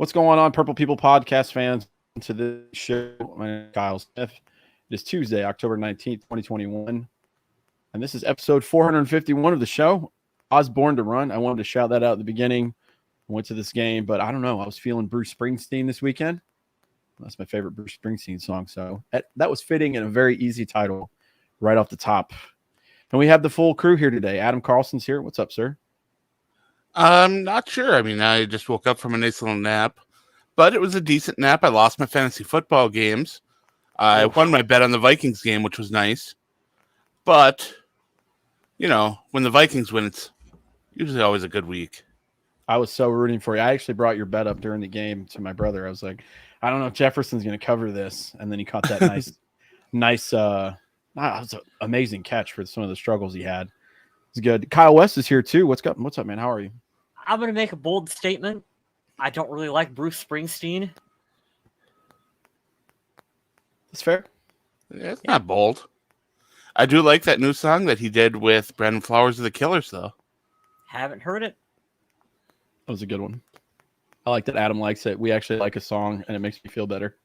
What's going on, Purple People podcast fans? To this show, my name is Kyle Smith. It is Tuesday, October 19th, 2021, and this is episode 451 of the show, Osborn To Run. I wanted to shout that out at the beginning. I went to this game, but I don't know. I was feeling Bruce Springsteen this weekend. That's my favorite Bruce Springsteen song, so that was fitting and a very easy title right off the top. And we have the full crew here today. Adam Carlson's here. What's up, sir? I'm not sure. I mean, I just woke up from a nice little nap, but it was a decent nap. I lost my fantasy football games. I won my bet on the Vikings game, which was nice. But, you know, when the Vikings win, it's usually always a good week. I was so rooting for you. I actually brought your bet up during the game to my brother. I was like, I don't know if Jefferson's going to cover this. And then he caught that nice, that was an amazing catch for some of the struggles he had. It's good. Kyle West is here too. What's up, man? How are you? I'm going to make a bold statement. I don't really like Bruce Springsteen. That's fair. Yeah, it's not bold. I do like that new song that he did with Brandon Flowers of the Killers, though. Haven't heard it. That was a good one. I like that Adam likes it. We actually like a song, and it makes me feel better.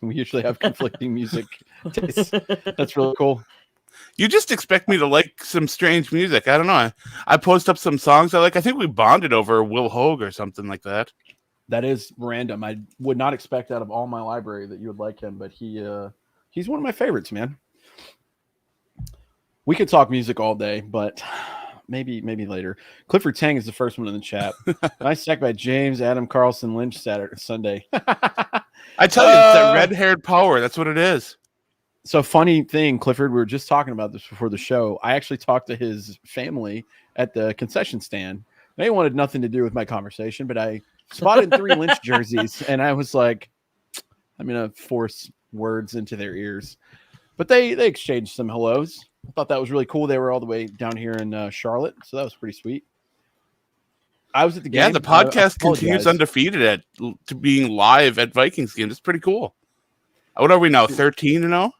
We usually have conflicting music tastes. That's really cool. You just expect me to like some strange music. I don't know. I post up some songs I like. I think we bonded over Will Hogue or something like that. That is random. I would not expect out of all my library that you would like him, but he's one of my favorites, man. We could talk music all day, but maybe later. Clifford Tang is the first one in the chat. Nice sack by James, Adam Carlson, Lynch Sunday. I tell you, it's that red-haired power. That's what it is. So funny thing, Clifford, we were just talking about this before the show. I actually talked to his family at the concession stand. They wanted nothing to do with my conversation, but I spotted 3 Lynch jerseys, and I was like, I'm going to force words into their ears. But they exchanged some hellos. I thought that was really cool. They were all the way down here in Charlotte, so that was pretty sweet. I was at the game. Yeah, the podcast continues undefeated to being live at Vikings games. It's pretty cool. What are we now, 13-0?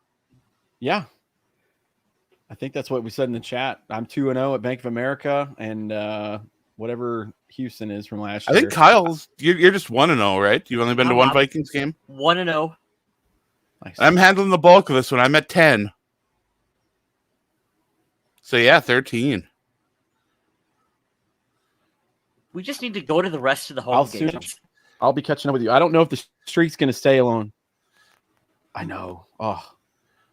Yeah. I think that's what we said in the chat. I'm 2-0 at Bank of America, and whatever Houston is from last year. I think Kyle's you're just 1-0, right? You've only been to one Vikings game? 1-0. Nice. I'm handling the bulk of this one. I'm at 10. So yeah, 13. We just need to go to the rest of the home games. I'll be catching up with you. I don't know if the streak's going to stay alone. I know. Oh.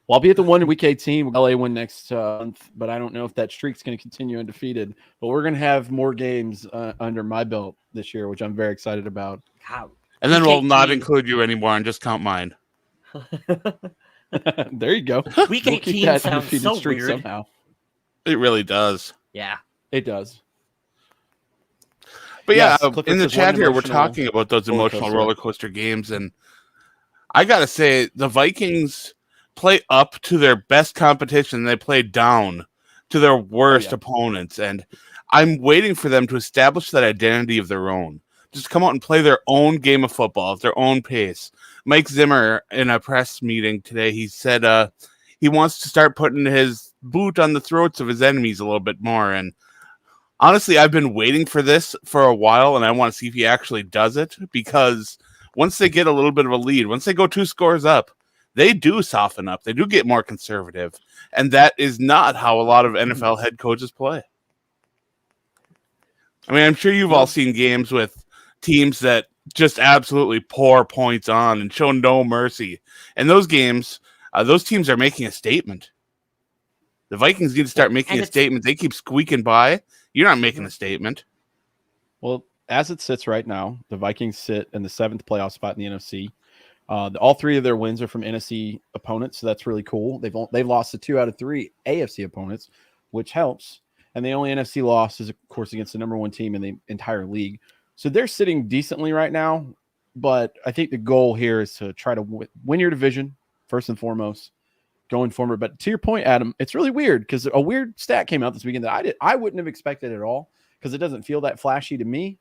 Well, I'll be at the one in week 18. LA win next month, but I don't know if that streak's going to continue undefeated. But we're going to have more games under my belt this year, which I'm very excited about. How? And then we'll not include you anymore and just count mine. There you go. Week 18 sounds so weird. Somehow. It really does. Yeah. It does. But yeah, in the chat here, we're talking about those emotional roller coaster games. And I got to say, the Vikings play up to their best competition. They play down to their worst opponents. And I'm waiting for them to establish that identity of their own. Just come out and play their own game of football at their own pace. Mike Zimmer, in a press meeting today, he said he wants to start putting his boot on the throats of his enemies a little bit more. And honestly, I've been waiting for this for a while, and I want to see if he actually does it, because once they get a little bit of a lead, once they go 2 scores up, they do soften up. They do get more conservative. And that is not how a lot of NFL head coaches play. I mean, I'm sure you've all seen games with teams that just absolutely pour points on and show no mercy. And those games, those teams are making a statement. The Vikings need to start making a statement. They keep squeaking by. You're not making a statement. Well, as it sits right now, the Vikings sit in the 7th playoff spot in the NFC. All 3 of their wins are from NFC opponents, so that's really cool. They've lost to 2 out of 3 AFC opponents, which helps. And the only NFC loss is, of course, against the number 1 team in the entire league. So they're sitting decently right now, but I think the goal here is to try to win your division, first and foremost, going forward. But to your point, Adam, it's really weird because a weird stat came out this weekend that I wouldn't have expected at all, because it doesn't feel that flashy to me.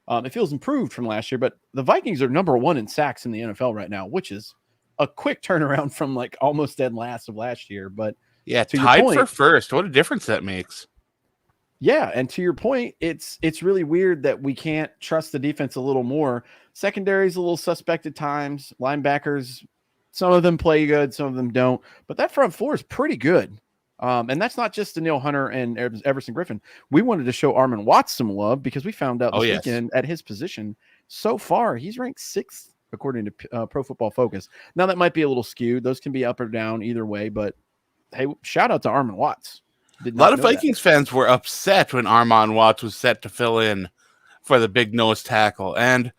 It feels improved from last year, but the Vikings are number 1 in sacks in the NFL right now, which is a quick turnaround from like almost dead last of last year. But yeah, tied for first. What a difference that makes. Yeah, and to your point, it's really weird that we can't trust the defense a little more. Secondary's a little suspect at times. Linebackers, some of them play good, some of them don't. But that front four is pretty good. And that's not just Daniil Hunter and Everson Griffin. We wanted to show Armon Watts some love because we found out this weekend at his position. So far, he's ranked 6th according to Pro Football Focus. Now, that might be a little skewed. Those can be up or down either way. But, hey, shout out to Armon Watts. A lot of Vikings fans were upset when Armon Watts was set to fill in for the big nose tackle. And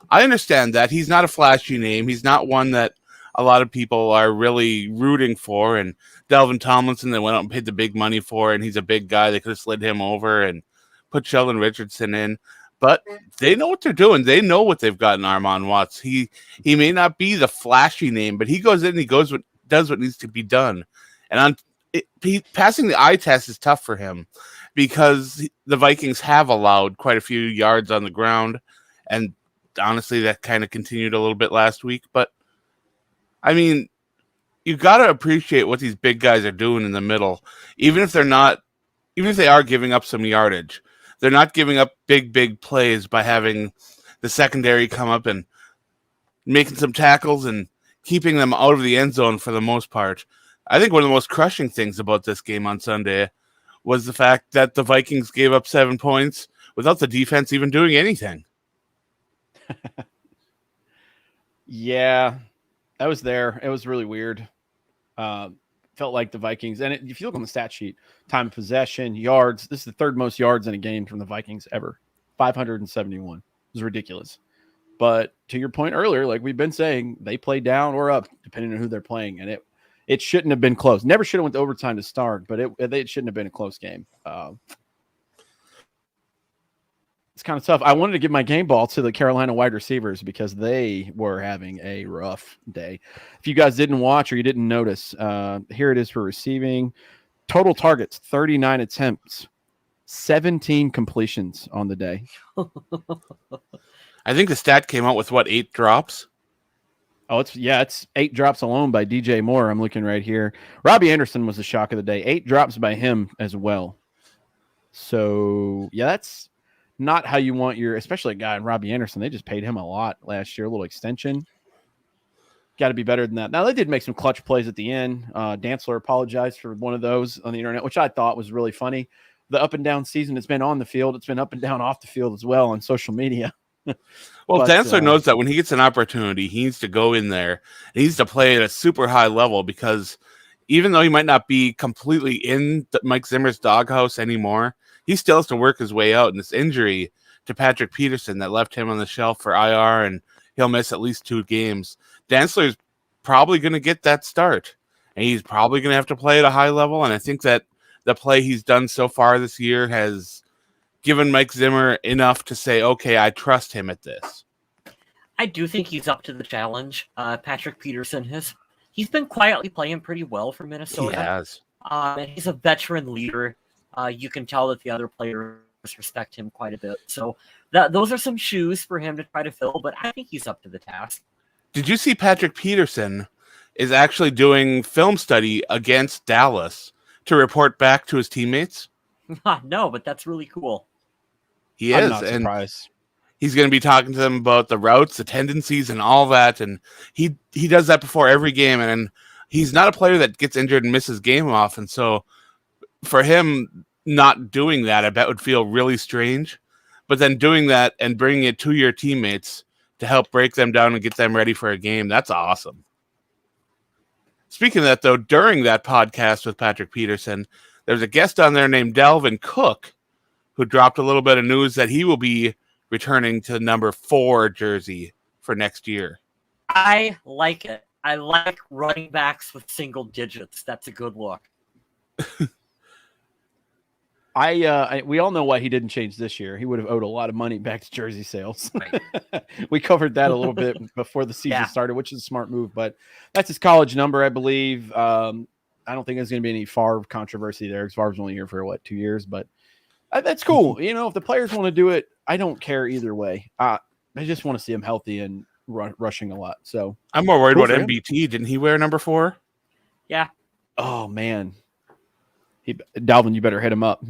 I understand that. He's not a flashy name. He's not one that a lot of people are really rooting for. And Delvin Tomlinson, they went out and paid the big money for, and he's a big guy. They could have slid him over and put Sheldon Richardson in. But they know what they're doing. They know what they've got in Armon Watts. He may not be the flashy name, but he goes in and he does what needs to be done. And passing the eye test is tough for him because the Vikings have allowed quite a few yards on the ground. And honestly, that kind of continued a little bit last week. But, I mean, you got to appreciate what these big guys are doing in the middle. Even if they are giving up some yardage, they're not giving up big plays by having the secondary come up and making some tackles and keeping them out of the end zone for the most part. I think one of the most crushing things about this game on Sunday was the fact that the Vikings gave up 7 points without the defense even doing anything. Yeah, I was there. It was really weird. Felt like the Vikings, and if you look on the stat sheet, time of possession, yards, this is the 3rd most yards in a game from the Vikings ever. 571. It was ridiculous. But to your point earlier, like we've been saying, they play down or up depending on who they're playing, and it shouldn't have been close. Never should have went to overtime to start, but it shouldn't have been a close game. It's kind of tough. I wanted to give my game ball to the Carolina wide receivers because they were having a rough day. If you guys didn't watch or you didn't notice, here it is for receiving. Total targets, 39 attempts, 17 completions on the day. I think the stat came out with, 8 drops? Oh, it's 8 drops alone by DJ Moore. I'm looking right here. Robbie Anderson was the shock of the day. 8 drops by him as well. So, yeah, that's not how you want especially a guy in Robbie Anderson. They just paid him a lot last year, a little extension. Got to be better than that. Now, they did make some clutch plays at the end. Dantzler apologized for one of those on the internet, which I thought was really funny. The up and down season, it's been on the field. It's been up and down off the field as well on social media. Well, Dantzler knows that when he gets an opportunity, he needs to go in there. He needs to play at a super high level because even though he might not be completely in Mike Zimmer's doghouse anymore, he still has to work his way out. And this injury to Patrick Peterson that left him on the shelf for IR, and he'll miss at least 2 games. Dantzler's probably going to get that start, and he's probably going to have to play at a high level. And I think that the play he's done so far this year has given Mike Zimmer enough to say, okay, I trust him at this. I do think he's up to the challenge. Patrick Peterson he's been quietly playing pretty well for Minnesota. He has. And he's a veteran leader. You can tell that the other players respect him quite a bit. So those are some shoes for him to try to fill, but I think he's up to the task. Did you see Patrick Peterson is actually doing film study against Dallas to report back to his teammates? No, but that's really cool. He I'm is, not and surprised. he's going to be talking to them about the routes, the tendencies, and all that. And he does that before every game. And he's not a player that gets injured and misses game often. So for him not doing that, I bet would feel really strange. But then doing that and bringing it to your teammates to help break them down and get them ready for a game, that's awesome. Speaking of that, though, during that podcast with Patrick Peterson, there's a guest on there named Dalvin Cook who dropped a little bit of news that he will be returning to the number 4 jersey for next year. I like it. I like running backs with single digits. That's a good look. We all know why he didn't change this year. He would have owed a lot of money back to jersey sales. Right. We covered that a little bit before the season started, which is a smart move, but that's his college number, I believe. I don't think there's going to be any Favre controversy there because Favre's only here for 2 years, but that's cool. You know, if the players want to do it, I don't care either way. I just want to see him healthy and rushing a lot. So I'm more worried about MBT. Didn't he wear number 4? Yeah. Oh man, Dalvin, you better hit him up.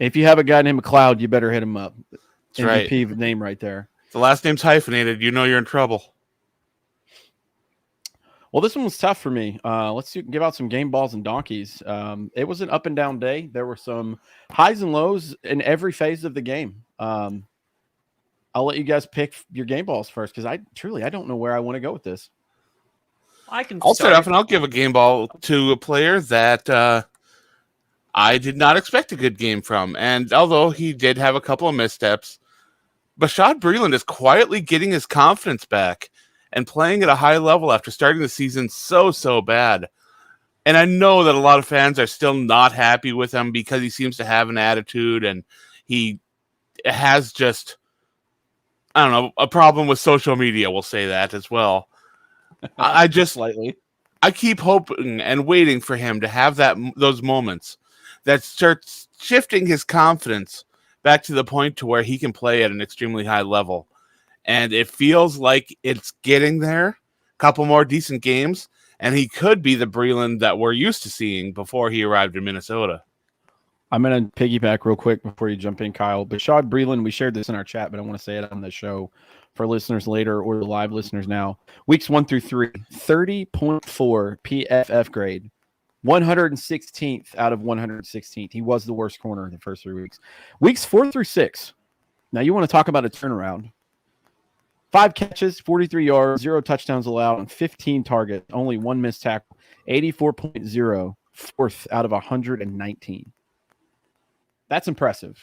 If you have a guy named McLeod, you better hit him up. That's MVP right. Name right there. The last name's hyphenated. You know you're in trouble. Well, this one was tough for me. Let's give out some game balls and donkeys. It was an up and down day. There were some highs and lows in every phase of the game. I'll let you guys pick your game balls first because I don't know where I want to go with this. I'll start off and I'll give a game ball to a player that I did not expect a good game from. And although he did have a couple of missteps, Bashaud Breeland is quietly getting his confidence back and playing at a high level after starting the season so bad. And I know that a lot of fans are still not happy with him because he seems to have an attitude and he has just, I don't know, a problem with social media. We'll say that as well. I just slightly. I keep hoping and waiting for him to have those moments that starts shifting his confidence back to the point to where he can play at an extremely high level. And it feels like it's getting there. A couple more decent games, and he could be the Breeland that we're used to seeing before he arrived in Minnesota. I'm going to piggyback real quick before you jump in, Kyle. Bashaud Breeland, we shared this in our chat, but I want to say it on the show for listeners later or the live listeners now. Weeks 1 through 3, 30.4 PFF grade, 116th out of 116th. He was the worst corner in the first 3 weeks. Weeks 4 through 6. Now, you want to talk about a turnaround. 5 catches, 43 yards, 0 touchdowns allowed, and 15 targets, only 1 missed tackle, 84.0, fourth out of 119. That's impressive.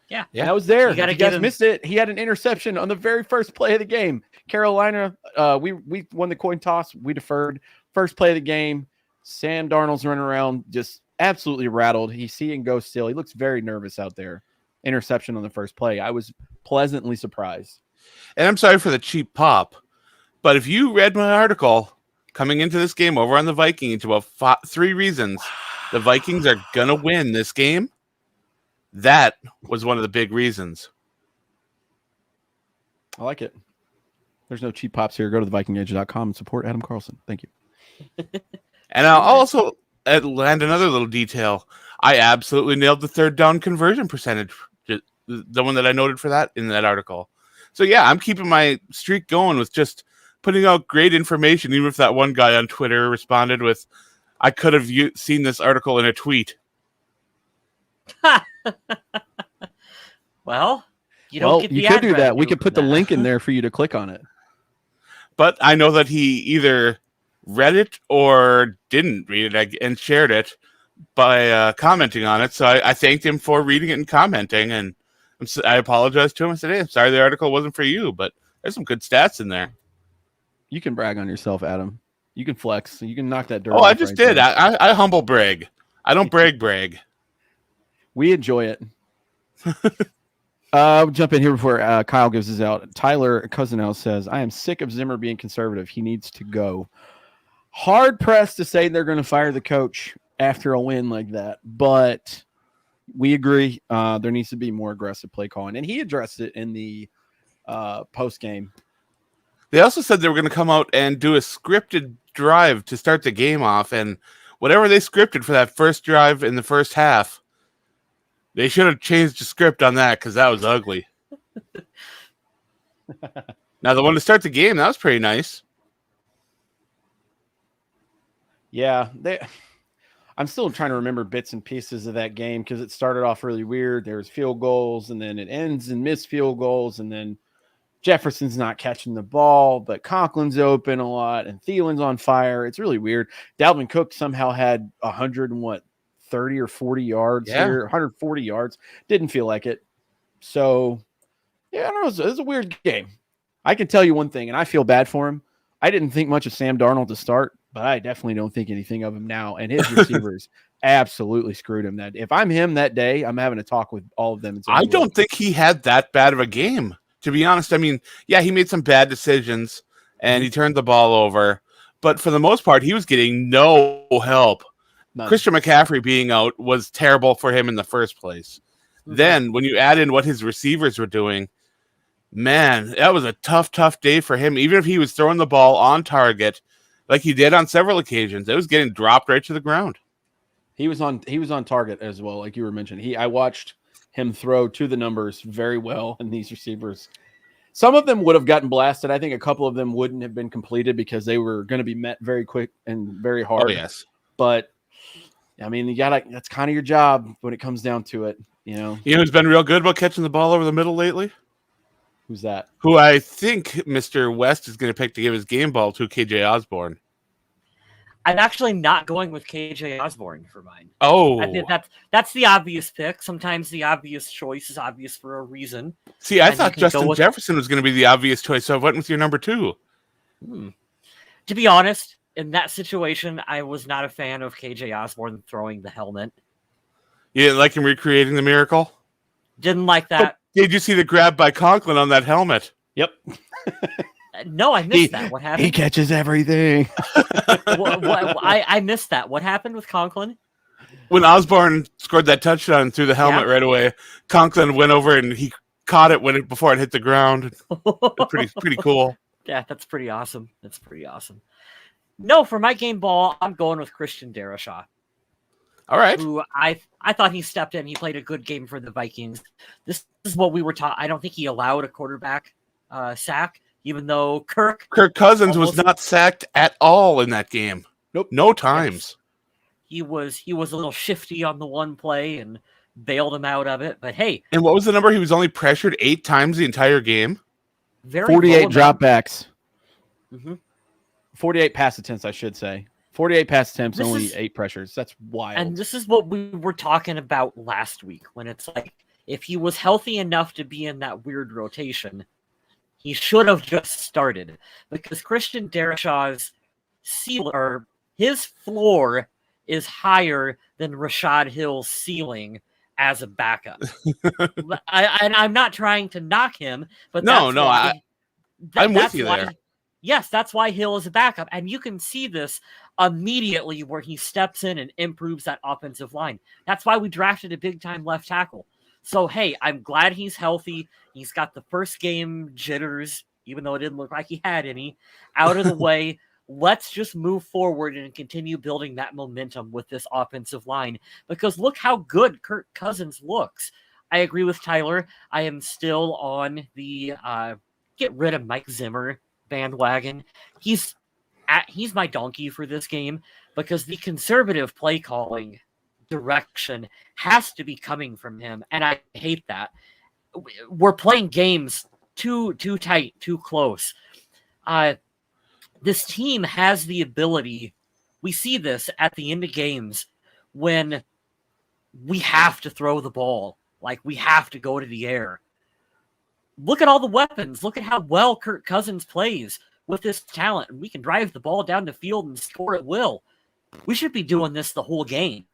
Yeah. I was there. You guys missed it. He had an interception on the very first play of the game. Carolina, we won the coin toss. We deferred. First play of the game. Sam Darnold's running around just absolutely rattled. He's seeing go still. He looks very nervous out there. Interception on the first play. I was pleasantly surprised. And I'm sorry for the cheap pop, but if you read my article coming into this game over on the Vikings about 3 reasons the Vikings are going to win this game, that was one of the big reasons. I like it. There's no cheap pops here. Go to thevikingedge.com and support Adam Carlson. Thank you. And I'll also land another little detail. I absolutely nailed the third down conversion percentage, the one that I noted for that in that article. So, yeah, I'm keeping my streak going with just putting out great information, even if that one guy on Twitter responded with, I could have seen this article in a tweet. Well, you could do that. We could put the link in there for you to click on it. But I know that he either read it or didn't read it and shared it by commenting on it. So I thanked him for reading it and commenting, and I apologized to him. I said, hey, I'm sorry the article wasn't for you, but there's some good stats in there. You can brag on yourself, Adam. You can flex. You can knock that dirt. Oh, I just did. I humble brag. I don't brag. We enjoy it. Jump in here before Kyle gives us out. Tyler Cousinhouse says, I am sick of Zimmer being conservative. He needs to go. Hard pressed to say they're going to fire the coach after a win like that, but we agree. There needs to be more aggressive play calling, and he addressed it in the post game. They also said they were going to come out and do a scripted drive to start the game off, and whatever they scripted for that first drive in the first half, they should have changed the script on that because that was ugly. Now, the one to start the game, that was pretty nice. Yeah, I'm still trying to remember bits and pieces of that game because it started off really weird. There's field goals, and then it ends in missed field goals, and then Jefferson's not catching the ball, but Conklin's open a lot, and Thielen's on fire. It's really weird. Dalvin Cook somehow had 30 or 40 yards here, 140 yards. Didn't feel like it. So, yeah, I don't know. It was a weird game. I can tell you one thing, and I feel bad for him. I didn't think much of Sam Darnold to start, but I definitely don't think anything of him now. And his receivers absolutely screwed him. That if I'm him that day, I'm having a talk with all of them. And I don't think he had that bad of a game, to be honest. I mean, yeah, he made some bad decisions, and he turned the ball over. But for the most part, he was getting no help. None. Christian McCaffrey being out was terrible for him in the first place. Mm-hmm. Then when you add in what his receivers were doing, man, that was a tough day for him. Even if he was throwing the ball on target like he did on several occasions, it was getting dropped right to the ground. He was on target as well, like you were mentioning. I watched him throw to the numbers very well, and these receivers, some of them would have gotten blasted. I think a couple of them wouldn't have been completed because they were going to be met very quick and very hard. Oh, yes. But I mean, that's kind of your job when it comes down to it. You know who's been real good about catching the ball over the middle lately? Who's that? Who I think Mr. West is going to pick to give his game ball to, KJ Osborn. I'm actually not going with KJ Osborn for mine. Oh, I think that's the obvious pick. Sometimes the obvious choice is obvious for a reason. See, I thought Justin Jefferson was going to be the obvious choice, so I went with your number 2. To be honest, in that situation, I was not a fan of KJ Osborn throwing the helmet. You didn't like him recreating the miracle? Didn't like that. But did you see the grab by Conklin on that helmet? Yep. No, I missed that. What happened? He catches everything. I missed that. What happened with Conklin? When Osborn scored that touchdown and threw the helmet right away, Conklin went over and he caught it before it hit the ground. Pretty cool. Yeah, that's pretty awesome. No, for my game ball, I'm going with Christian Darrisaw. All right. Who I thought he stepped in. He played a good game for the Vikings. This is what we were taught. I don't think he allowed a quarterback sack, even though Kirk Cousins was not sacked at all in that game. Nope. No times. Yes. He was a little shifty on the one play and bailed him out of it. But hey. And what was the number? He was only pressured 8 times the entire game. 48 dropbacks. Mm-hmm. 48 pass attempts, I should say. 48 pass attempts, only 8 pressures. That's wild. And this is what we were talking about last week, when it's like, if he was healthy enough to be in that weird rotation, he should have just started. Because Christian Darrishaw's his floor is higher than Rashad Hill's ceiling as a backup. I'm not trying to knock him, but I'm with you there. Yes, that's why Hill is a backup. And you can see this immediately where he steps in and improves that offensive line. That's why we drafted a big-time left tackle. So, hey, I'm glad he's healthy. He's got the first game jitters, even though it didn't look like he had any, out of the way. Let's just move forward and continue building that momentum with this offensive line. Because look how good Kirk Cousins looks. I agree with Tyler. I am still on the get rid of Mike Zimmer bandwagon. He's my donkey for this game because the conservative play calling direction has to be coming from him, and I hate that. We're playing games too tight, too close. This team has the ability. We see this at the end of games when we have to throw the ball, like we have to go to the air. Look at all the weapons. Look at how well Kirk Cousins plays with this talent. We can drive the ball down the field and score at will. We should be doing this the whole game.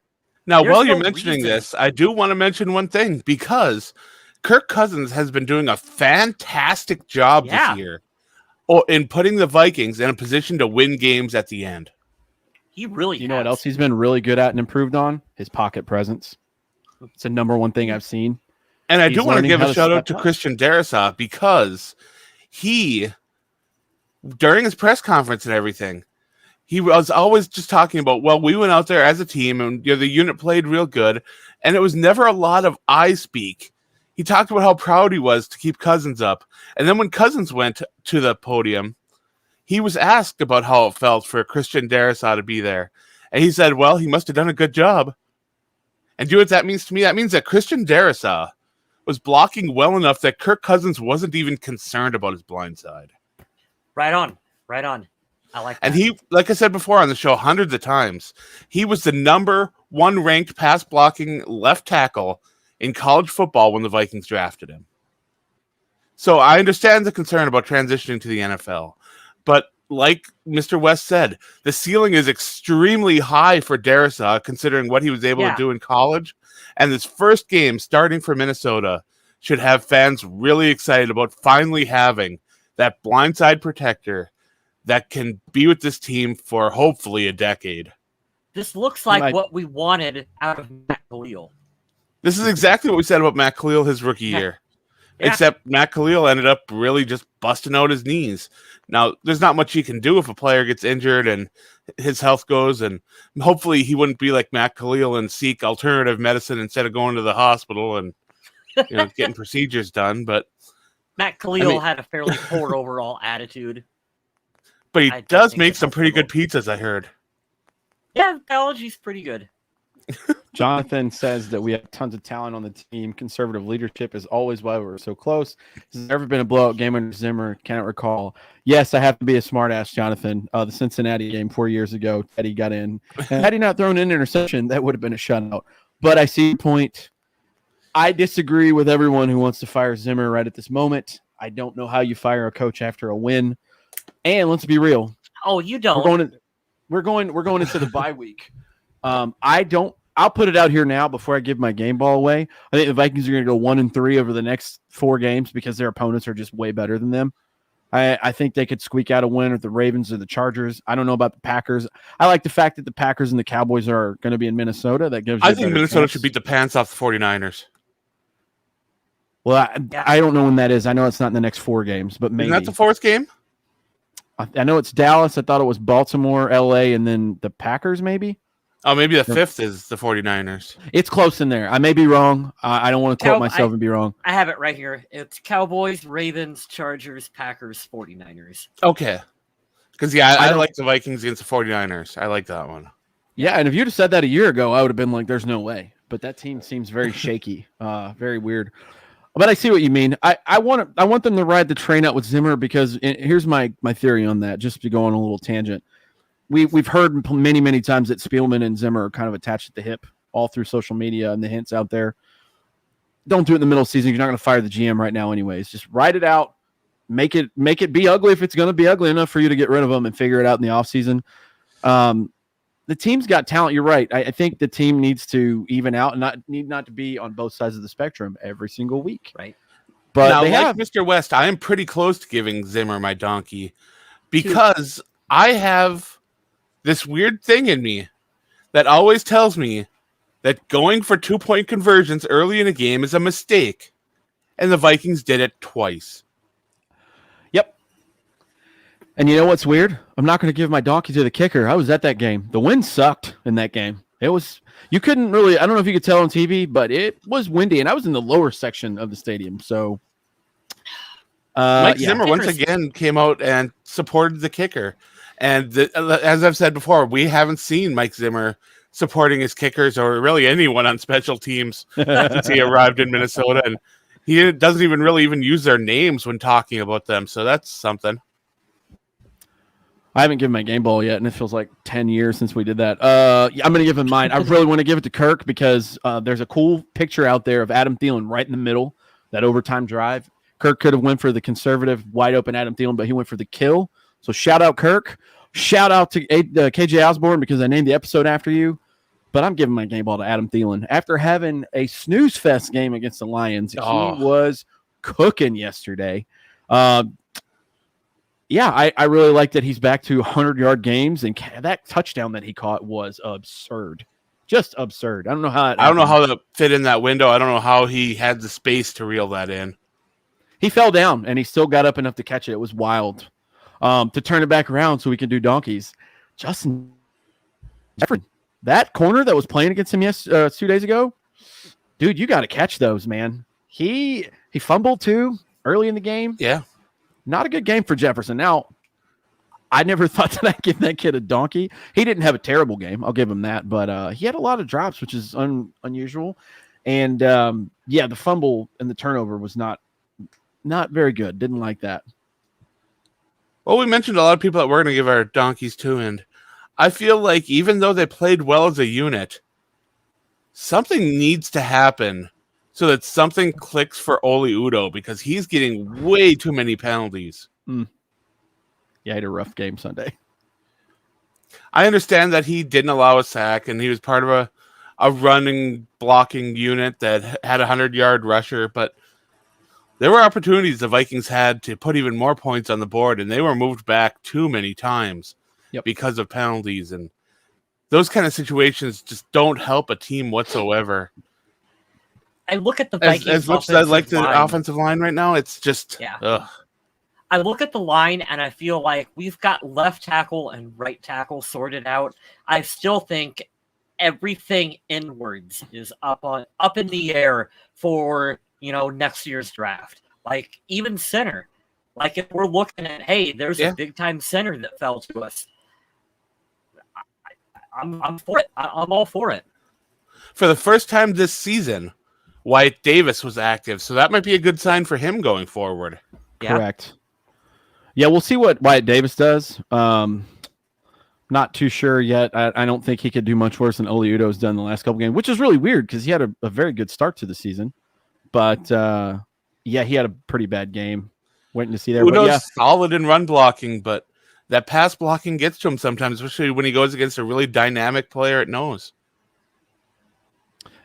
Now, while you're mentioning this, I do want to mention one thing, because Kirk Cousins has been doing a fantastic job this year in putting the Vikings in a position to win games at the end. He really You know what else he's been really good at and improved on? His pocket presence. It's the number one thing I've seen. And I do want to give a shout out to Christian Darrisaw, because he, during his press conference and everything, he was always just talking about, well, we went out there as a team and the unit played real good. And it was never a lot of I speak. He talked about how proud he was to keep Cousins up. And then when Cousins went to the podium, he was asked about how it felt for Christian Darrisaw to be there. And he said, well, he must have done a good job. And do you know what that means to me? That means that Christian Darrisaw was blocking well enough that Kirk Cousins wasn't even concerned about his blind side. Right on. I like that. And he, like I said before on the show hundreds of times, he was the number 1 ranked pass blocking left tackle in college football when the Vikings drafted him. So I understand the concern about transitioning to the NFL. But like Mr. West said, the ceiling is extremely high for Darrisaw, considering what he was able to do in college. And this first game starting for Minnesota should have fans really excited about finally having that blindside protector that can be with this team for hopefully a decade. This looks like what we wanted out of Matt Khalil. This is exactly what we said about Matt Khalil his rookie year. Yeah. Except Matt Khalil ended up really just busting out his knees. Now, there's not much he can do if a player gets injured and his health goes, and hopefully he wouldn't be like Matt Khalil and seek alternative medicine instead of going to the hospital and getting procedures done. But Matt Khalil had a fairly poor overall attitude. But he does make some pretty good pizzas, I heard. Yeah, biology's pretty good. Jonathan says that we have tons of talent on the team. Conservative leadership is always why we're so close. Has there ever been a blowout game under Zimmer? Cannot recall. Yes, I have to be a smart ass, Jonathan. The Cincinnati game 4 years ago, Teddy got in. And had he not thrown an interception, that would have been a shutout. But I see the point. I disagree with everyone who wants to fire Zimmer right at this moment. I don't know how you fire a coach after a win. And let's be real. Oh, you don't. We're going into the bye week. I'll put it out here now before I give my game ball away. I think the Vikings are going to go 1-3 over the next 4 games because their opponents are just way better than them. I think they could squeak out a win with the Ravens or the Chargers. I don't know about the Packers. I like the fact that the Packers and the Cowboys are going to be in Minnesota. That gives. I think Minnesota should beat the pants off the 49ers. Well, I don't know when that is. I know it's not in the next 4 games, but maybe. Isn't that the 4th game? I know it's Dallas. I thought it was Baltimore, LA, and then the Packers maybe. Oh, maybe the 5th is the 49ers. It's close in there. I may be wrong. I don't want to quote myself and be wrong. I have it right here. It's Cowboys, Ravens, Chargers, Packers, 49ers. Okay. Because, I like the Vikings against the 49ers. I like that one. Yeah, and if you'd have said that a year ago, I would have been like, there's no way. But that team seems very shaky, very weird. But I see what you mean. I want them to ride the train out with Zimmer because here's my theory on that, just to go on a little tangent. We've heard many times that Spielman and Zimmer are kind of attached at the hip all through social media and the hints out there. Don't do it in the middle of the season. You're not going to fire the GM right now anyways. Just ride it out. Make it be ugly if it's going to be ugly enough for you to get rid of them and figure it out in the offseason. The team's got talent. You're right. I think the team needs to even out and need not to be on both sides of the spectrum every single week. Right. But now, like Mr. West, I am pretty close to giving Zimmer my donkey because I have this weird thing in me that always tells me that going for 2-point conversions early in a game is a mistake. And the Vikings did it twice. Yep. And you know what's weird? I'm not going to give my donkey to the kicker. I was at that game. The wind sucked in that game. You couldn't really, I don't know if you could tell on TV, but it was windy. And I was in the lower section of the stadium. So Mike Zimmer once again came out and supported the kicker. And as I've said before, we haven't seen Mike Zimmer supporting his kickers or really anyone on special teams since he arrived in Minnesota. And he doesn't even really use their names when talking about them. So that's something. I haven't given my game ball yet, and it feels like 10 years since we did that. I'm going to give him mine. I really want to give it to Kirk because there's a cool picture out there of Adam Thielen right in the middle, that overtime drive. Kirk could have went for the conservative, wide-open Adam Thielen, but he went for the kill. So shout out Kirk. Shout out to KJ Osborn because I named the episode after you. But I'm giving my game ball to Adam Thielen. After having a snooze fest game against the Lions, he was cooking yesterday. I really like that he's back to 100-yard games, and that touchdown that he caught was absurd. Just absurd. I don't know how that fit in that window. I don't know how he had the space to reel that in. He fell down, and he still got up enough to catch it. It was wild. To turn it back around so we can do donkeys. Justin Jefferson, that corner that was playing against him 2 days ago, dude, you got to catch those, man. He fumbled too early in the game. Yeah. Not a good game for Jefferson. Now, I never thought that I'd give that kid a donkey. He didn't have a terrible game. I'll give him that. But he had a lot of drops, which is unusual. And, the fumble and the turnover was not very good. Didn't like that. Well, we mentioned a lot of people that we're going to give our donkeys to, and I feel like even though they played well as a unit, something needs to happen so that something clicks for Oli Udoh because he's getting way too many penalties. Yeah, he had a rough game Sunday. I understand that he didn't allow a sack, and he was part of a running, blocking unit that had a 100-yard rusher, but there were opportunities the Vikings had to put even more points on the board, and they were moved back too many times because of penalties. And those kind of situations just don't help a team whatsoever. I look at the Vikings as much as I like the offensive line right now, it's just I look at the line and I feel like we've got left tackle and right tackle sorted out. I still think everything inwards is up in the air for next year's draft. Like even center. Like if we're looking at, hey, there's a big time center that fell to us. I'm for it. I'm all for it. For the first time this season, Wyatt Davis was active, so that might be a good sign for him going forward. Yeah. Correct. Yeah, we'll see what Wyatt Davis does. Not too sure yet. I don't think he could do much worse than Oli Udoh's done the last couple games, which is really weird because he had a very good start to the season. But, he had a pretty bad game. Waiting to see there. Udoh's solid in run blocking, but that pass blocking gets to him sometimes, especially when he goes against a really dynamic player at nose.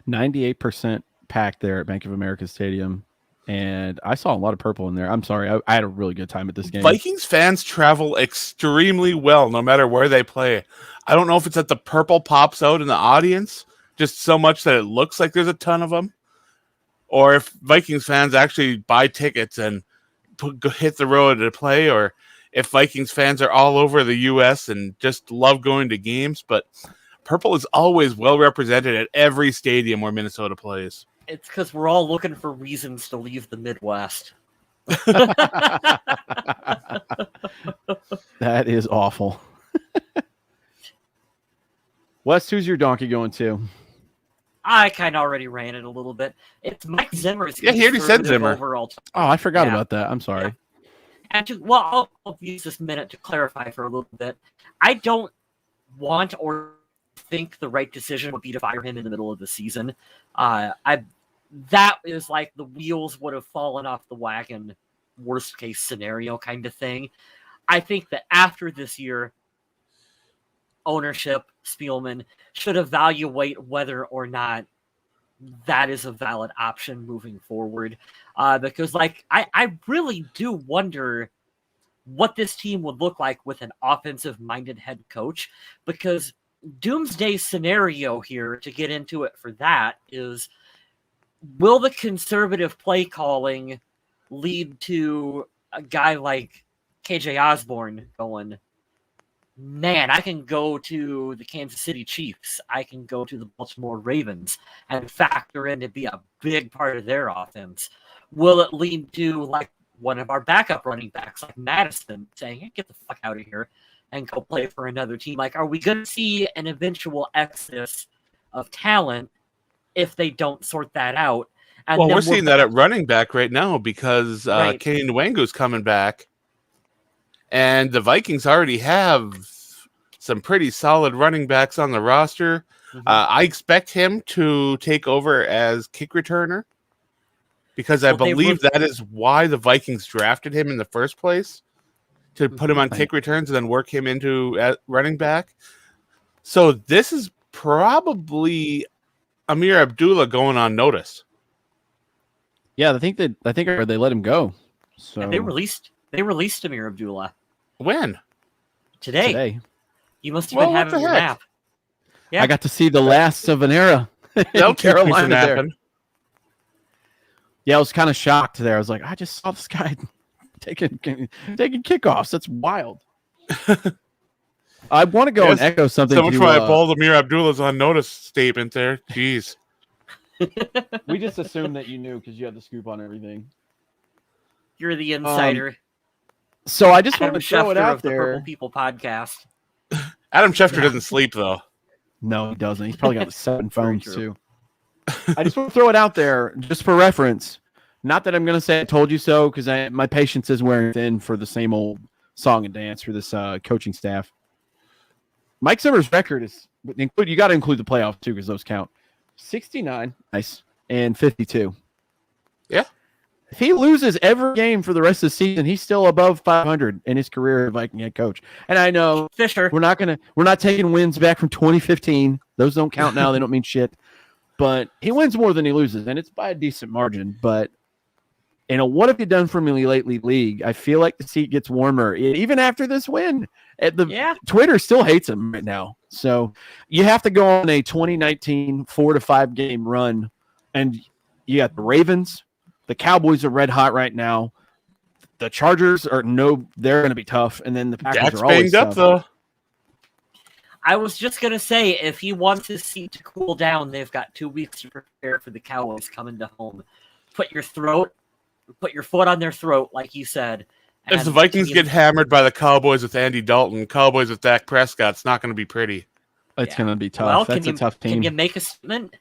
98% packed there at Bank of America Stadium. And I saw a lot of purple in there. I'm sorry. I had a really good time at this game. Vikings fans travel extremely well, no matter where they play. I don't know if it's that the purple pops out in the audience just so much that it looks like there's a ton of them, or if Vikings fans actually buy tickets and hit the road to play, or if Vikings fans are all over the U.S. and just love going to games. But purple is always well represented at every stadium where Minnesota plays. It's because we're all looking for reasons to leave the Midwest. That is awful. Wes, who's your donkey going to? I kind of already ran it a little bit. It's Mike Zimmer's. Yeah, he already said Zimmer. Overall. Oh, I forgot about that. I'm sorry. Yeah. And I'll use this minute to clarify for a little bit. I don't want or think the right decision would be to fire him in the middle of the season. That is like the wheels would have fallen off the wagon, worst case scenario kind of thing. I think that after this year, ownership, Spielman, should evaluate whether or not that is a valid option moving forward. Because I really do wonder what this team would look like with an offensive-minded head coach, because doomsday scenario here, to get into it for that, is will the conservative play calling lead to a guy like KJ Osborn going, man, I can go to the Kansas City Chiefs, I can go to the Baltimore Ravens and factor in to be a big part of their offense? Will it lead to like one of our backup running backs like Madison saying, hey, get the fuck out of here and go play for another team? Like, are we going to see an eventual exodus of talent if they don't sort that out? And well, we're seeing that at running back right now because Right. Kenny Nwangu's coming back, and the Vikings already have some pretty solid running backs on the roster. Mhm. I expect him to take over as kick returner because I believe that is why the Vikings drafted him in the first place, to put him on kick returns and then work him into running back. So this is probably Amir Abdullah going on notice. Yeah, I think they let him go. So And they released Amir Abdullah When? today. You must have Well, been what having the your heck? nap. Yeah. I got to see the last of an era in That'll keep me from Carolina there. napping. Yeah, I was kind of shocked there. I was like, I just saw this guy taking kickoffs. That's wild. I want to go and echo something. So much for I pulled Amir Abdullah's on notice statement there. Jeez. We just assumed that you knew because you had the scoop on everything. You're the insider. So I just want Adam to throw it Schefter out of the there. Purple People podcast. Adam Schefter doesn't sleep, though. No, he doesn't. He's probably got 7 phones true. too. I just want to throw it out there just for reference. Not that I'm going to say I told you so, because my patience is wearing thin for the same old song and dance for this coaching staff. Mike Zimmer's record is you got to include the playoffs too, because those count. 69, nice, and 52. Yeah. If he loses every game for the rest of the season, he's still above 500 in his career as Viking head coach. And I know Fisher. we're not taking wins back from 2015. Those don't count now. They don't mean shit. But he wins more than he loses, and it's by a decent margin. But what have you done for me lately, league? I feel like the seat gets warmer even after this win. Twitter still hates him right now. So you have to go on a 2019 4-5 game run, and You got the Ravens. The Cowboys are red hot right now. The Chargers they're going to be tough. And then the Packers Dak's are always banged up, tough. though. I was just going to say, if he wants his seat to cool down, they've got 2 weeks to prepare for the Cowboys coming to home. Put your foot on their throat, like you said. If the Vikings get hammered by the Cowboys with Andy Dalton, Cowboys with Dak Prescott, it's not going to be pretty. It's going to be tough. Well, That's a tough team. Can you make a statement?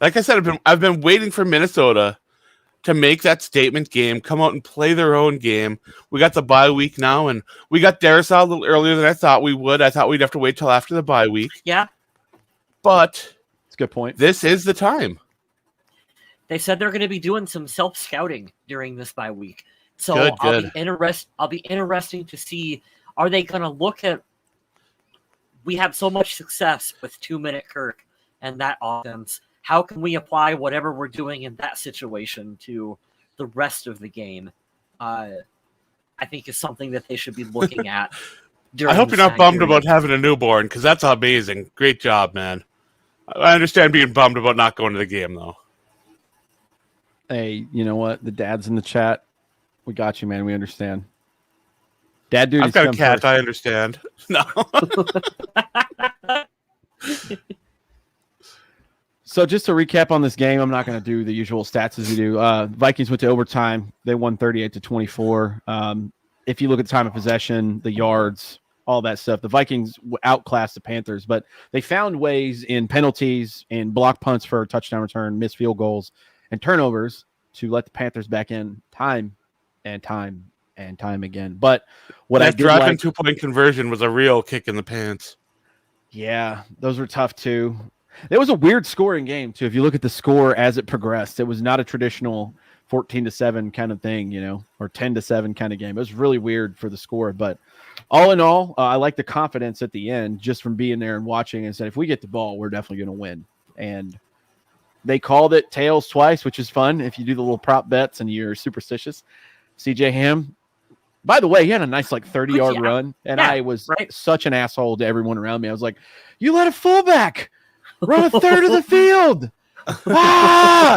Like I said, I've been waiting for Minnesota to make that statement game, come out and play their own game. We got the bye week now, and we got Darisaw a little earlier than I thought we would. I thought we'd have to wait till after the bye week. Yeah. But it's a good point. This is the time. They said they're going to be doing some self-scouting during this bye week. So Good. I'll be interesting to see, are they going to look at, we have so much success with 2-minute Kirk and that offense. How can we apply whatever we're doing in that situation to the rest of the game? I think is something that they should be looking at. I hope you're not bummed about having a newborn, because that's amazing. Great job, man. I understand being bummed about not going to the game, though. Hey, you know what? The dads in the chat, we got you, man. We understand. Dad duty. I've got a cat. First. I understand. No. So just to recap on this game, I'm not going to do the usual stats as we do. Vikings went to overtime. They won 38-24. If you look at the time of possession, the yards, all that stuff, the Vikings outclassed the Panthers, but they found ways in penalties and block punts for a touchdown return, missed field goals, and turnovers to let the Panthers back in time and time and time again. But what that I did driving 2-point conversion was a real kick in the pants. Yeah, those were tough too. It was a weird scoring game too. If you look at the score as it progressed, it was not a traditional 14-7 kind of thing, or 10-7 kind of game. It was really weird for the score, but all in all, I like the confidence at the end just from being there and watching and said, if we get the ball, we're definitely going to win. And they called it tails twice, which is fun if you do the little prop bets and you're superstitious. CJ Ham, by the way, he had a nice 30-yard run, and I was such an asshole to everyone around me. I was like, you let a fullback run a third of the field.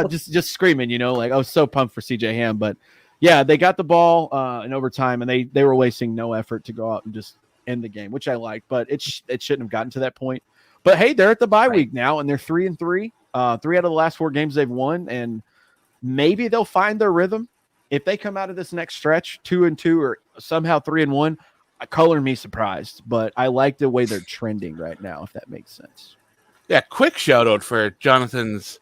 Just screaming, I was so pumped for CJ Ham. But yeah, they got the ball in overtime, and they were wasting no effort to go out and just end the game, which I liked. But it shouldn't have gotten to that point. But hey, they're at the bye week now, and they're 3-3. 3 out of the last 4 games they've won, and maybe they'll find their rhythm. If they come out of this next stretch 2-2 or somehow 3-1, color me surprised. But I like the way they're trending right now, if that makes sense. Yeah, quick shout out for Jonathan's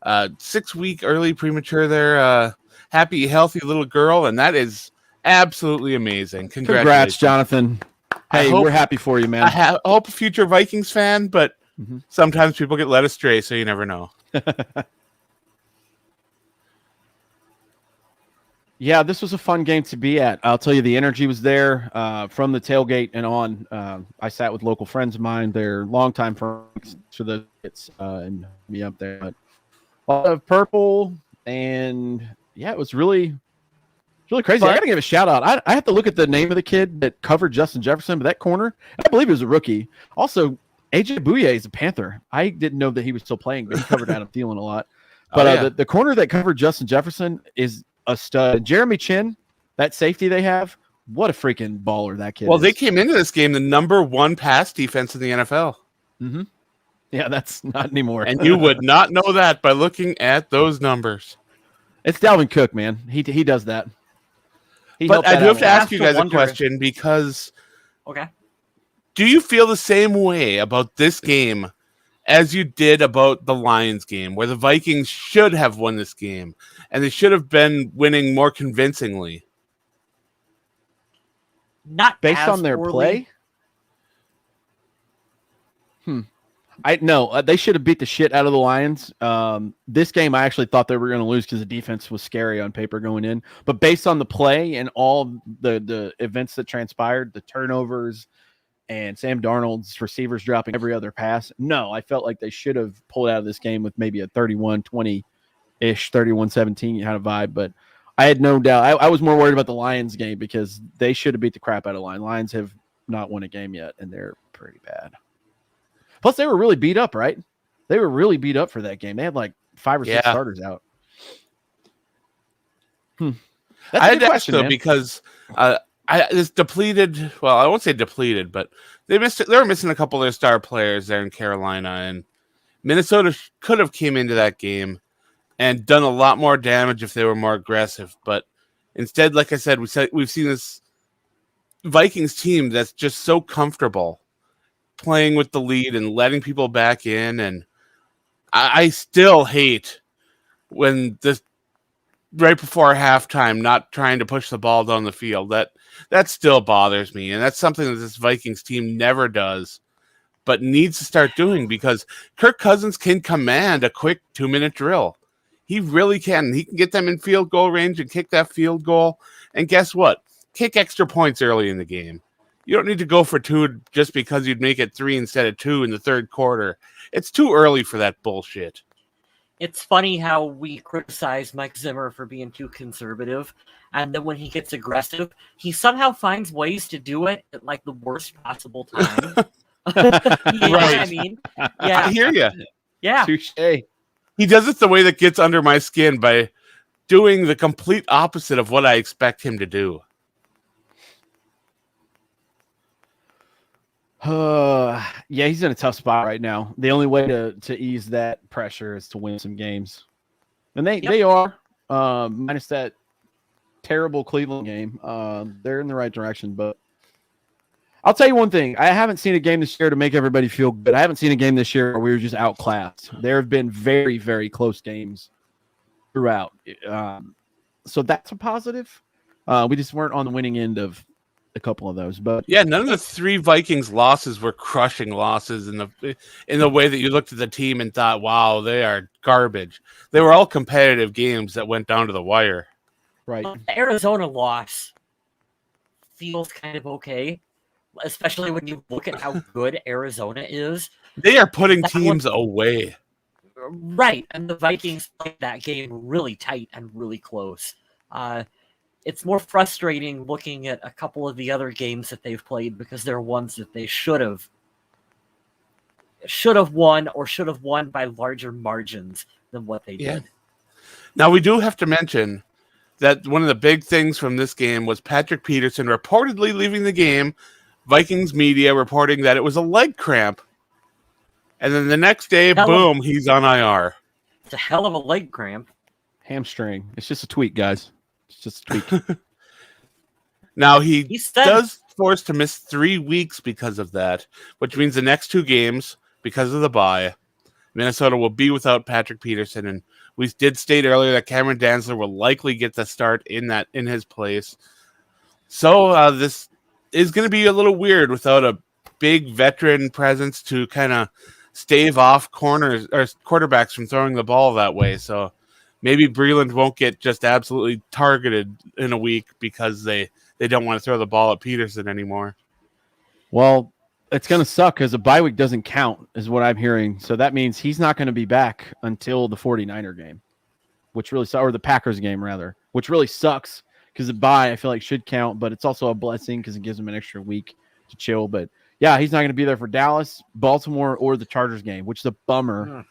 6-week early premature there. Happy, healthy little girl, and that is absolutely amazing. Congrats, Jonathan. Hey, we're happy for you, man. I hope a future Vikings fan, but sometimes people get led astray, so you never know. Yeah, this was a fun game to be at. I'll tell you, the energy was there from the tailgate and on. I sat with local friends of mine. They're longtime friends for the hits and me up there. But a lot of purple, and yeah, it was really crazy. But I got to give a shout out. I have to look at the name of the kid that covered Justin Jefferson, but that corner, I believe he was a rookie. Also, AJ Bouye is a Panther. I didn't know that he was still playing, but he covered Adam Thielen a lot. But the corner that covered Justin Jefferson is a stud. Jeremy Chin, that safety they have, what a freaking baller that kid is. They came into this game the number 1 pass defense in the NFL. Mm-hmm. Yeah, that's not anymore. And you would not know that by looking at those numbers. It's Dalvin Cook, man. He does that. But I do have to ask you guys a question because do you feel the same way about this game as you did about the Lions game, where the Vikings should have won this game and they should have been winning more convincingly? Not based on their play. They should have beat the shit out of the Lions. This game, I actually thought they were going to lose because the defense was scary on paper going in. But based on the play and all the events that transpired, the turnovers, and Sam Darnold's receivers dropping every other pass, I felt like they should have pulled out of this game with maybe a 31-20-ish, 31-17 kind of vibe. But I had no doubt. I was more worried about the Lions game because they should have beat the crap out of Lions have not won a game yet, and they're pretty bad. Plus, they were really beat up, right? They were really beat up for that game. They had like 5 or 6 starters out. That's I had to ask though, because this depleted. Well, I won't say depleted, but they were missing a couple of their star players there in Carolina, and Minnesota could have came into that game and done a lot more damage if they were more aggressive. But instead, like I said, we've seen this Vikings team that's just so comfortable playing with the lead and letting people back in, and I still hate when this right before halftime not trying to push the ball down the field. That still bothers me, and that's something that this Vikings team never does, but needs to start doing, because Kirk Cousins can command a quick 2-minute drill. He really can. He can get them in field goal range and kick that field goal, and guess what? Kick extra points early in the game. You don't need to go for 2 just because you'd make it 3 instead of 2 in the third quarter. It's too early for that bullshit. It's funny how we criticize Mike Zimmer for being too conservative, and then when he gets aggressive, he somehow finds ways to do it at like the worst possible time. Right. I mean, yeah. I hear you. Yeah. Touché. He does it the way that gets under my skin, by doing the complete opposite of what I expect him to do. Yeah, he's in a tough spot right now. The only way to ease that pressure is to win some games, and they are, minus that terrible Cleveland game. They're in the right direction, but I'll tell you one thing: I haven't seen a game this year to make everybody feel good. I haven't seen a game this year where we were just outclassed. There have been very, very close games throughout, so that's a positive. We just weren't on the winning end of a couple of those, but yeah, none of the 3 Vikings losses were crushing losses in the way that you looked at the team and thought, wow, they are garbage. They were all competitive games that went down to the wire. Right. The Arizona loss feels kind of okay, especially when you look at how good Arizona is. They are putting teams away. Right, and the Vikings played that game really tight and really close. It's more frustrating looking at a couple of the other games that they've played, because they're ones that they should have won, or should have won by larger margins than what they did. Now, we do have to mention that one of the big things from this game was Patrick Peterson reportedly leaving the game. Vikings media reporting that it was a leg cramp. And then the next day, boom, he's on IR. It's a hell of a leg cramp. Hamstring. It's just a tweak, guys. It's just a tweak. Now, he does forced to miss 3 weeks because of that, which means the next 2 games, because of the bye, Minnesota will be without Patrick Peterson. And we did state earlier that Cameron Dantzler will likely get the start in his place. So this is going to be a little weird without a big veteran presence to kind of stave off corners or quarterbacks from throwing the ball that way. So maybe Breland won't get just absolutely targeted in a week because they don't want to throw the ball at Peterson anymore. Well, it's going to suck because the bye week doesn't count, is what I'm hearing. So that means he's not going to be back until the 49er game, which really sucks, or the Packers game, rather, which really sucks because the bye, I feel like, should count, but it's also a blessing because it gives him an extra week to chill. But, yeah, he's not going to be there for Dallas, Baltimore, or the Chargers game, which is a bummer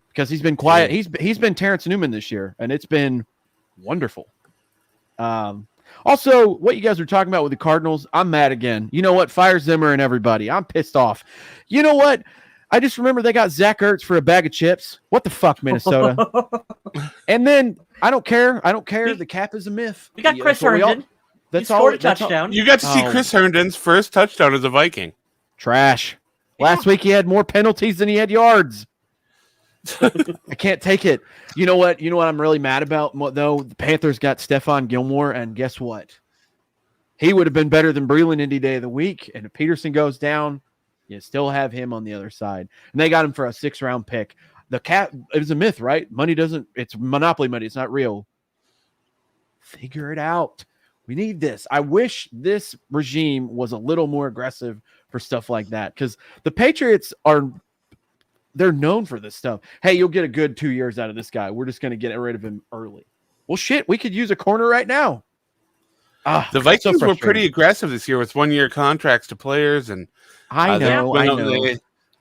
because he's been quiet. He's been Terrence Newman this year, and it's been wonderful. Also, what you guys were talking about with the Cardinals, I'm mad again. You know what? Fire Zimmer and everybody. I'm pissed off. You know what? I just remember they got Zach Ertz for a bag of chips. What the fuck, Minnesota? And then I don't care. The cap is a myth. We got Chris Herndon. That's he scored a touchdown. You got to see Chris Herndon's first touchdown as a Viking. Trash. Last week he had more penalties than he had yards. I can't take it. You know what I'm really mad about, though? The Panthers got Stephon Gilmore, and guess what? He would have been better than Breland any day of the week. And if Peterson goes down, you still have him on the other side. And they got him for a 6th-round pick. The cap, it was a myth, right? It's monopoly money. It's not real. Figure it out. We need this. I wish this regime was a little more aggressive for stuff like that, because the Patriots they're known for this stuff. Hey, you'll get a good 2 years out of this guy. We're just going to get rid of him early. Well, shit, we could use a corner right now. The Vikings were pretty aggressive this year with 1-year contracts to players, and I know.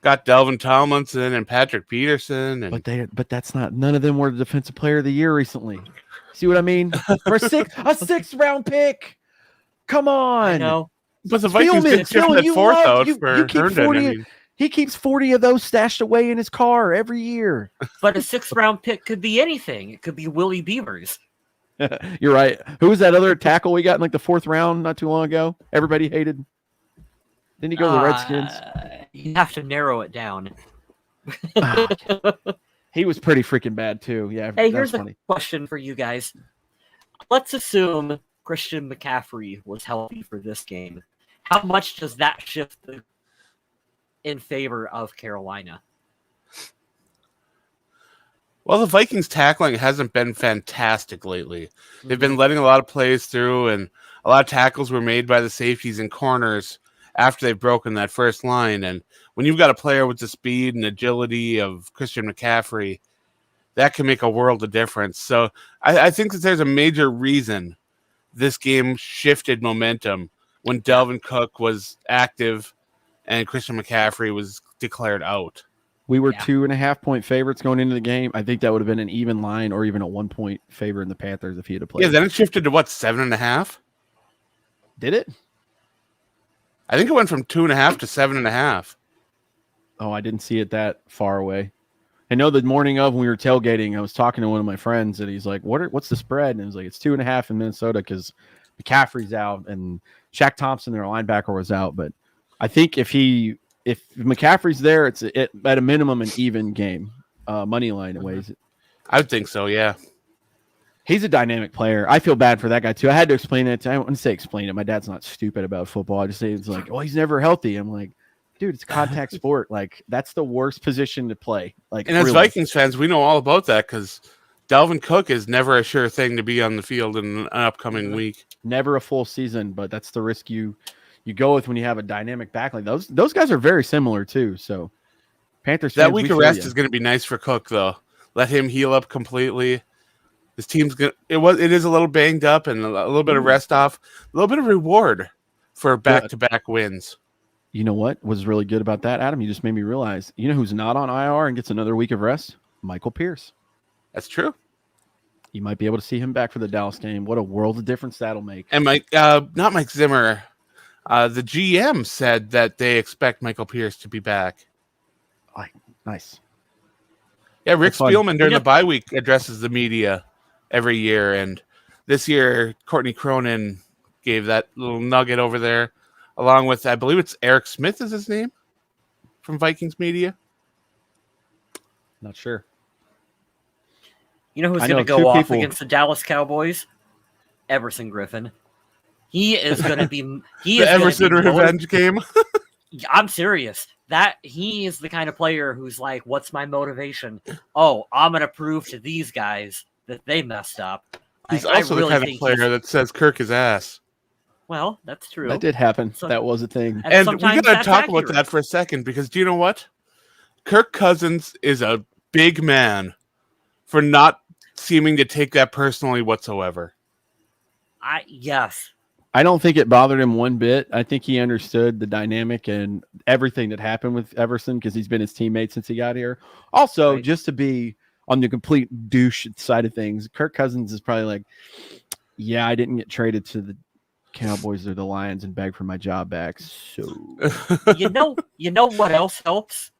got Delvin Tomlinson and Patrick Peterson, and but that's not. None of them were the defensive player of the year recently. See what I mean? For a sixth round pick. Come on. I know. But the Vikings did shift that fourth out for Herndon. He keeps 40 of those stashed away in his car every year. But a sixth round pick could be anything. It could be Willie Beavers. You're right. Who was that other tackle we got in like the fourth round not too long ago? Everybody hated. Didn't he go to the Redskins? You have to narrow it down. He was pretty freaking bad too. Yeah. Hey, here's a question for you guys. Let's assume Christian McCaffrey was healthy for this game. How much does that shift in favor of Carolina? Well, the Vikings tackling hasn't been fantastic lately. They've been letting a lot of plays through, and a lot of tackles were made by the safeties and corners after they've broken that first line. And when you've got a player with the speed and agility of Christian McCaffrey, that can make a world of difference. So I think that there's a major reason this game shifted momentum when Dalvin Cook was active and Christian McCaffrey was declared out. We were 2.5 point favorites going into the game. I think that would have been an even line or even a 1 point favor in the Panthers if he had played. Yeah, then it shifted to what, 7.5? Did it? I think it went from 2.5 to 7.5. Oh, I didn't see it that far away. I know the morning of when we were tailgating, I was talking to one of my friends and he's like, what's the spread? And it was like, it's 2.5 in Minnesota because McCaffrey's out and Shaq Thompson, their linebacker, was out. But I think if McCaffrey's there, it's at a minimum an even game, money line ways. I would think so, yeah. He's a dynamic player. I feel bad for that guy too. I had to explain it. I wouldn't say explain it. My dad's not stupid about football. I just say it's like, oh, he's never healthy. I'm like, dude, it's a contact sport. Like that's the worst position to play. Like, and as Vikings fans, we know all about that because Dalvin Cook is never a sure thing to be on the field in an upcoming week. Never a full season, but that's the risk you go with when you have a dynamic back like those. Those guys are very similar too. So Panthers that week of rest is going to be nice for Cook though. Let him heal up completely. His team's it is a little banged up and a little bit of rest off, a little bit of reward for back-to-back wins. You know what was really good about that, Adam? You just made me realize. You know who's not on IR and gets another week of rest? Michael Pierce. That's true. You might be able to see him back for the Dallas game. What a world of difference that'll make. And not Mike Zimmer. The GM said that they expect Michael Pierce to be back. Nice. Yeah, Rick Spielman during the bye week addresses the media every year, and this year Courtney Cronin gave that little nugget over there, along with I believe it's Eric Smith is his name from Vikings media. Not sure. You know who's going to go off against the Dallas Cowboys? Everson Griffin. He is going to be the Everson revenge game. I'm serious. That he is the kind of player who's like, "What's my motivation? Oh, I'm going to prove to these guys that they messed up." He's also the kind of player that says Kirk is ass. Well, that's true. That did happen. That was a thing. And we got to talk about that for a second because do you know what? Kirk Cousins is a big man for not seeming to take that personally whatsoever. Yes. I don't think it bothered him one bit. I think he understood the dynamic and everything that happened with Everson because he's been his teammate since he got here. Also, just to be on the complete douche side of things, Kirk Cousins is probably like, yeah, I didn't get traded to the Cowboys or the Lions and beg for my job back. So you know what else helps?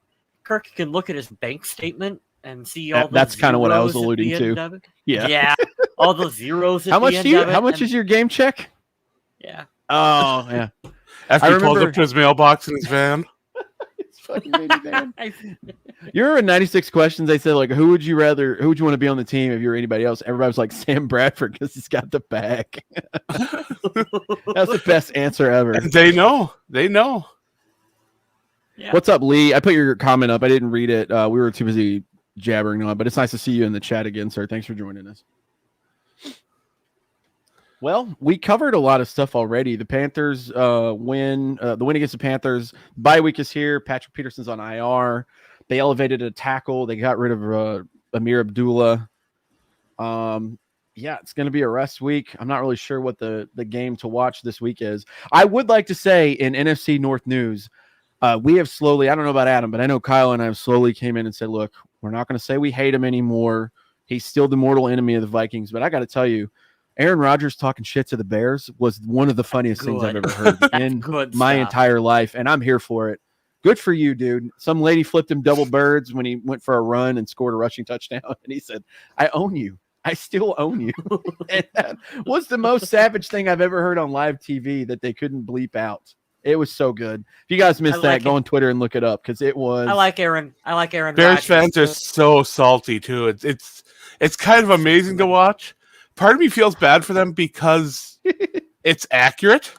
Kirk can look at his bank statement and see all that's kind of what I was alluding to. Yeah. All those zeros at how much the end of it. How much is your game check? Yeah. Oh, yeah. After he pulls up to his mailbox in his van. It's fucking minivan. You remember in 96 questions, they said, like, who would you want to be on the team if you were anybody else? Everybody was like, Sam Bradford, because he's got the bag. That's the best answer ever. And they know. Yeah. What's up, Lee? I put your comment up. I didn't read it. We were too busy jabbering on, but it's nice to see you in the chat again, sir. Thanks for joining us. Well, we covered a lot of stuff already. The Panthers win. The win against the Panthers. Bye week is here. Patrick Peterson's on IR. They elevated a tackle. They got rid of Amir Abdullah. Yeah, it's going to be a rest week. I'm not really sure what the game to watch this week is. I would like to say in NFC North news, We have slowly, I don't know about Adam, but I know Kyle and I have slowly came in and said, look, we're not going to say we hate him anymore. He's still the mortal enemy of the Vikings. But I got to tell you, Aaron Rodgers talking shit to the Bears was one of the funniest things I've ever heard in my entire life. And I'm here for it. Good for you, dude. Some lady flipped him double birds when he went for a run and scored a rushing touchdown. And he said, I own you. I still own you. And that was the most savage thing I've ever heard on live TV that they couldn't bleep out. It was so good. If you guys missed that, go on Twitter and look it up because it was. I like Aaron. Bears Rodgers. Fans are so salty too. It's kind of amazing to watch. Part of me feels bad for them because it's accurate.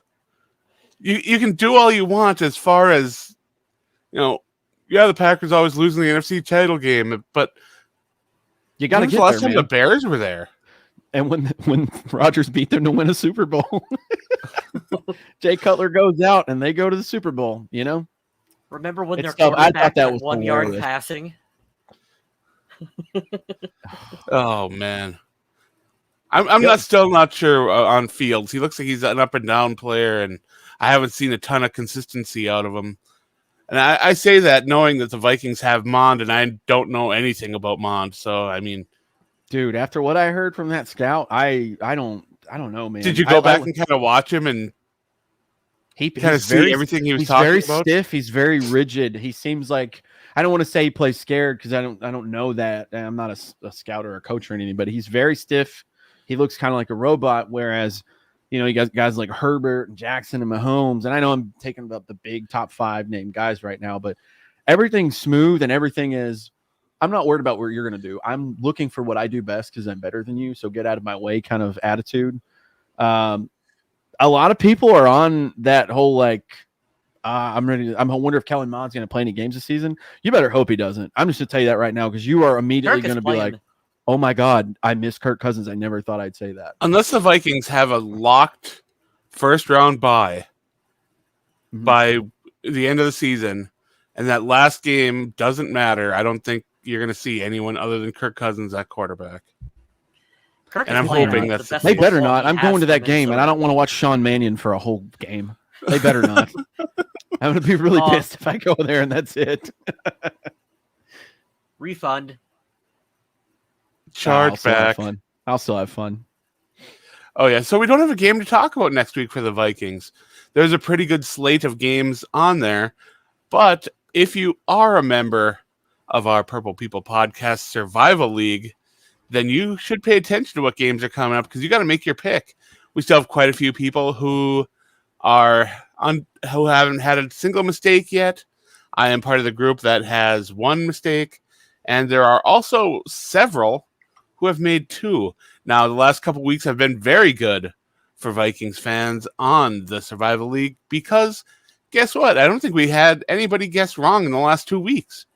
You can do all you want as far as, the Packers always losing the NFC title game, but you got to get last there, time the Bears were there. And when Rodgers beat them to win a Super Bowl, Jay Cutler goes out and they go to the Super Bowl, Remember when their quarterback had 1 yard hilarious. passing? Oh, man. I'm still not sure on Fields. He looks like he's an up and down player, and I haven't seen a ton of consistency out of him. And I say that knowing that the Vikings have Mond, and I don't know anything about Mond. So, I mean, dude, after what I heard from that scout, I don't know, man. Did you go back and kind of watch him and kind of see everything he was talking about? He's very stiff. He's very rigid. He seems like, I don't want to say he plays scared because I don't know that. I'm not a scout or a coach or anything, but he's very stiff. He looks kind of like a robot, whereas, you got guys like Herbert and Jackson and Mahomes. And I know I'm taking up the big top 5 named guys right now, but everything's smooth and everything is, I'm not worried about what you're going to do. I'm looking for what I do best because I'm better than you. So get out of my way kind of attitude. A lot of people are on that whole, I'm ready. I wonder if Kellen Mond's going to play any games this season. You better hope he doesn't. I'm just going to tell you that right now because you are immediately going to be like, oh my God, I miss Kirk Cousins. I never thought I'd say that. Unless the Vikings have a locked first round bye by the end of the season, and that last game doesn't matter, I don't think you're going to see anyone other than Kirk Cousins at quarterback. And I'm hoping that's they better not. I'm going to that game, and I don't want to watch Sean Mannion for a whole game. They better not. I'm going to be really pissed if I go there and that's it. Refund. Charge back. I'll still have fun. Oh, yeah. So we don't have a game to talk about next week for the Vikings. There's a pretty good slate of games on there. But if you are a member of our Purple People Podcast Survival League, then you should pay attention to what games are coming up because you got to make your pick. We still have quite a few people who haven't had a single mistake yet. I am part of the group that has 1 mistake, and there are also several who have made 2. Now, the last couple weeks have been very good for Vikings fans on the Survival League because guess what? I don't think we had anybody guess wrong in the last 2 weeks.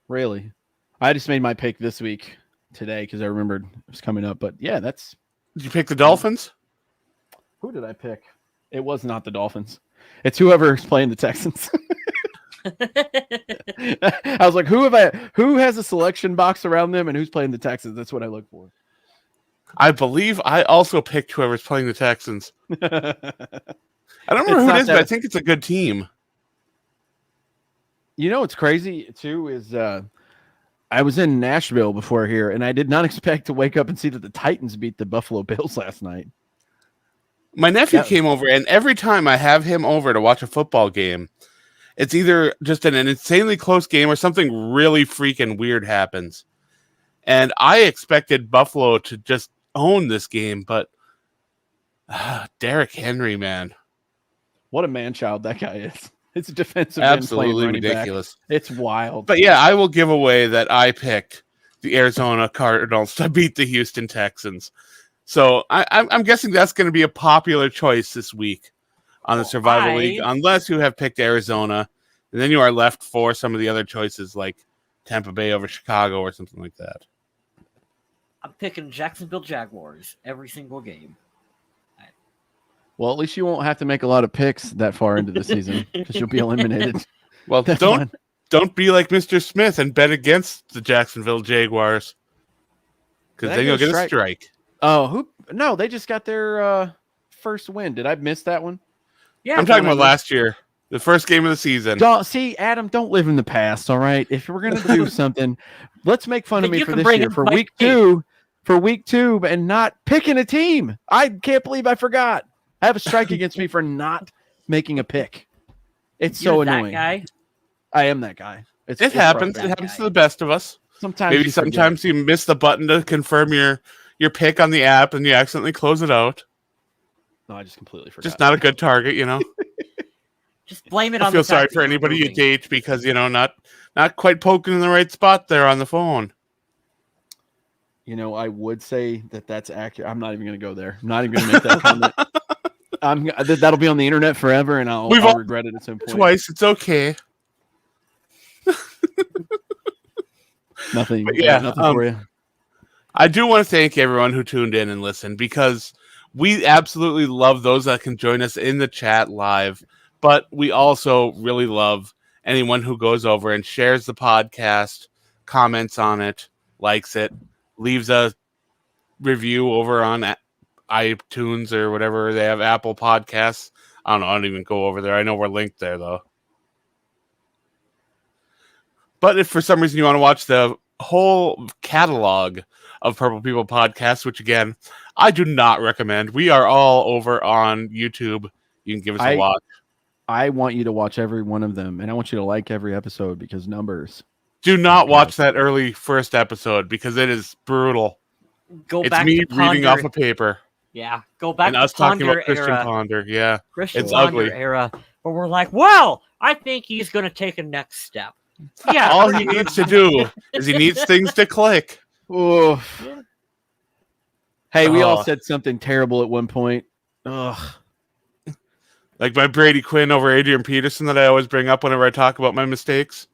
Really? I just made my pick this week today because I remembered it was coming up. But yeah, Did you pick the Dolphins? Who did I pick? It was not the Dolphins. It's whoever's playing the Texans. I was like, who has a selection box around them and who's playing the Texans? That's what I look for. I believe I also picked whoever's playing the Texans. I don't remember who it is, but I think it's a good team. What's crazy too is I was in Nashville before here, and I did not expect to wake up and see that the Titans beat the Buffalo Bills last night. My nephew came over, and every time I have him over to watch a football game, it's either just an insanely close game or something really freaking weird happens. And I expected Buffalo to just own this game, but Derrick Henry, man. What a man-child that guy is. It's a defensive absolutely ridiculous. Back. It's wild. But yeah, I will give away that I picked the Arizona Cardinals to beat the Houston Texans. So I'm guessing that's going to be a popular choice this week on the Survival League, unless you have picked Arizona, and then you are left for some of the other choices like Tampa Bay over Chicago or something like that. I'm picking Jacksonville Jaguars every single game. Well, at least you won't have to make a lot of picks that far into the season because you'll be eliminated. Well, don't be like Mr. Smith and bet against the Jacksonville Jaguars because then you'll get a strike. Oh, no, they just got their first win. Did I miss that one? Yeah, I'm talking about last year. The first game of the season. Adam, don't live in the past, all right? If we're going to do something, let's make fun of me for this year, for week two, and not picking a team. I can't believe I forgot. I have a strike against me for not making a pick. It's so annoying. That guy? I am that guy. It happens. It happens to the best of us. Sometimes you miss the button to confirm your pick on the app and you accidentally close it out. No, I just completely forgot. Just not a good target, you know. Just blame it on. I feel sorry for anybody you date because not quite poking in the right spot there on the phone. I would say that's accurate. I'm not even going to go there. I'm not even going to make that comment. That'll be on the internet forever, and I'll regret it at some point. Twice, it's okay. Nothing for you. I do want to thank everyone who tuned in and listened because we absolutely love those that can join us in the chat live. But we also really love anyone who goes over and shares the podcast, comments on it, likes it, leaves a review over on iTunes or whatever they have, Apple Podcasts. I don't know. I don't even go over there. I know we're linked there, though. But if for some reason you want to watch the whole catalog of Purple People podcasts, which, again, I do not recommend. We are all over on YouTube. You can give us a watch. I want you to watch every one of them, and I want you to like every episode because numbers. Do not watch that early first episode because it is brutal. It's me reading off a paper. Yeah, go back and us talking about Christian Ponder. Yeah, it's ugly era where we're like, well, I think he's going to take a next step. Yeah, all he needs to do is he needs things to click. Ooh. Hey, we all said something terrible at one point. Ugh. Like my Brady Quinn over Adrian Peterson that I always bring up whenever I talk about my mistakes.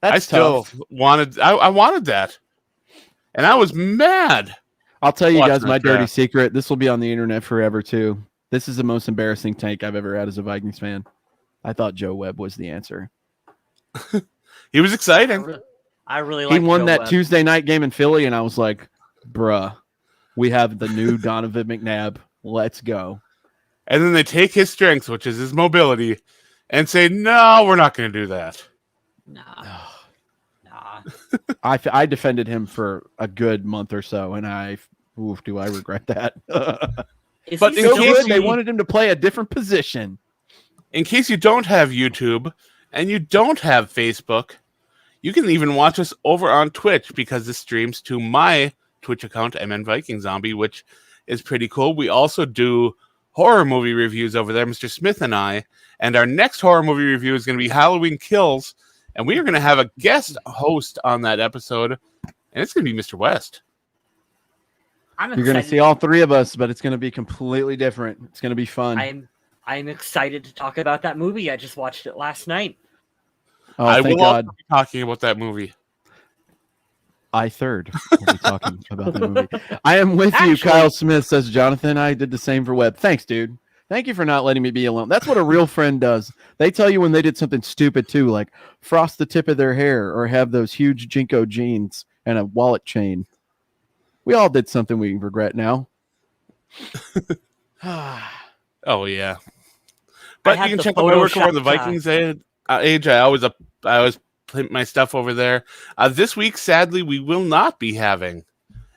I wanted that. And I was mad. I'll tell you guys my dirty secret. This will be on the internet forever, too. This is the most embarrassing take I've ever had as a Vikings fan. I thought Joe Webb was the answer. He was exciting. I really liked He won Joe that Webb. Tuesday night game in Philly, and I was like, bruh, we have the new Donovan McNabb. Let's go. And then they take his strengths, which is his mobility, and say, no, we're not going to do that. Nah. I defended him for a good month or so, and do I regret that? But they wanted him to play a different position. In case you don't have YouTube and you don't have Facebook, you can even watch us over on Twitch because this streams to my Twitch account, MN Viking Zombie, which is pretty cool. We also do horror movie reviews over there, Mr. Smith and I. And our next horror movie review is going to be Halloween Kills. And we are going to have a guest host on that episode. And it's going to be Mr. West. You're going to see all three of us, but it's going to be completely different. It's going to be fun. I'm excited to talk about that movie. I just watched it last night. Oh, I will also be talking about that movie. Will be talking about the movie. I am with you, Kyle Smith, says Jonathan. I did the same for Webb. Thanks, dude. Thank you for not letting me be alone. That's what a real friend does. They tell you when they did something stupid, too, like frost the tip of their hair or have those huge Jinko jeans and a wallet chain. We all did something we regret now. Oh, yeah. But you can check out my work over on the Vikings age. I always put my stuff over there. This week, sadly, we will not be having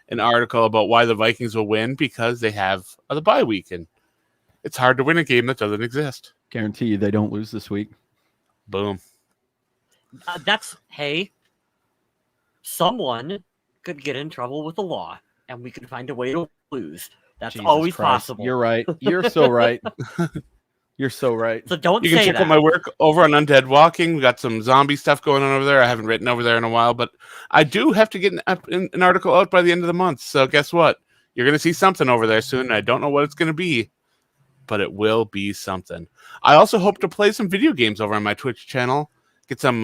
an article about why the Vikings will win because they have the bye week. And it's hard to win a game that doesn't exist. Guarantee you they don't lose this week. Boom. Someone could get in trouble with the law, and we could find a way to lose. That's Jesus always Christ. possible. You're right. You're so right. You're so right. So don't You can check out my work over on Undead Walking. We got some zombie stuff going on over there. I haven't written over there in a while, but I do have to get an article out by the end of the month. So guess what? You're going to see something over there soon. I don't know what it's going to be, but it will be something. I also hope to play some video games over on my Twitch channel. Get some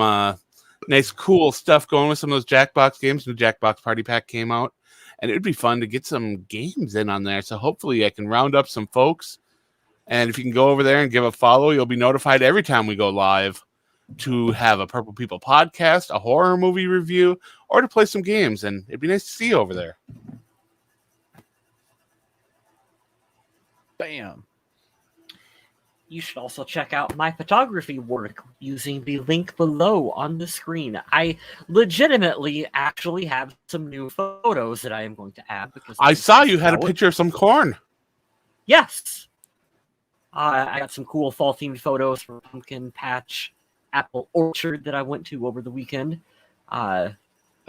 nice, cool stuff going with some of those Jackbox games. New Jackbox Party Pack came out, and it would be fun to get some games in on there. So hopefully I can round up some folks. And if you can go over there and give a follow, you'll be notified every time we go live to have a Purple People podcast, a horror movie review, or to play some games. And it'd be nice to see you over there. Bam. you should also check out my photography work using the link below on the screen. I legitimately actually have some new photos that I am going to add because I saw you had a picture of some corn. Yes. I got some cool fall-themed photos from Pumpkin Patch Apple Orchard that I went to over the weekend. That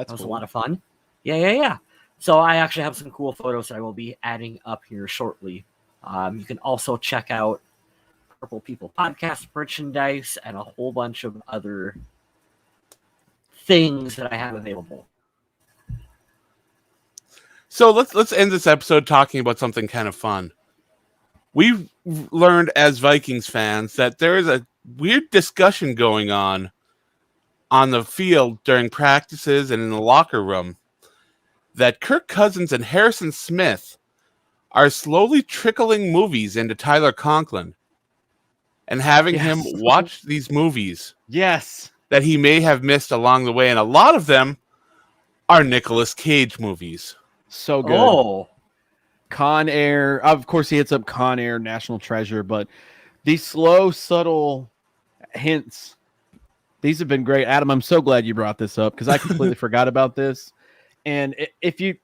was a lot of fun. Yeah. So I actually have some cool photos that I will be adding up here shortly. You can also check out Purple People podcast merchandise and a whole bunch of other things that I have available. So let's end this episode talking about something kind of fun. We've learned as Vikings fans that there is a weird discussion going on the field during practices and in the locker room that Kirk Cousins and Harrison Smith are slowly trickling movies into Tyler Conklin and having him watch these movies. Yes. That he may have missed along the way. And a lot of them are Nicolas Cage movies. So good. Oh. Con Air. Of course, he hits up Con Air, National Treasure, but these slow, subtle hints, these have been great. Adam, I'm so glad you brought this up because I completely forgot about this. And if you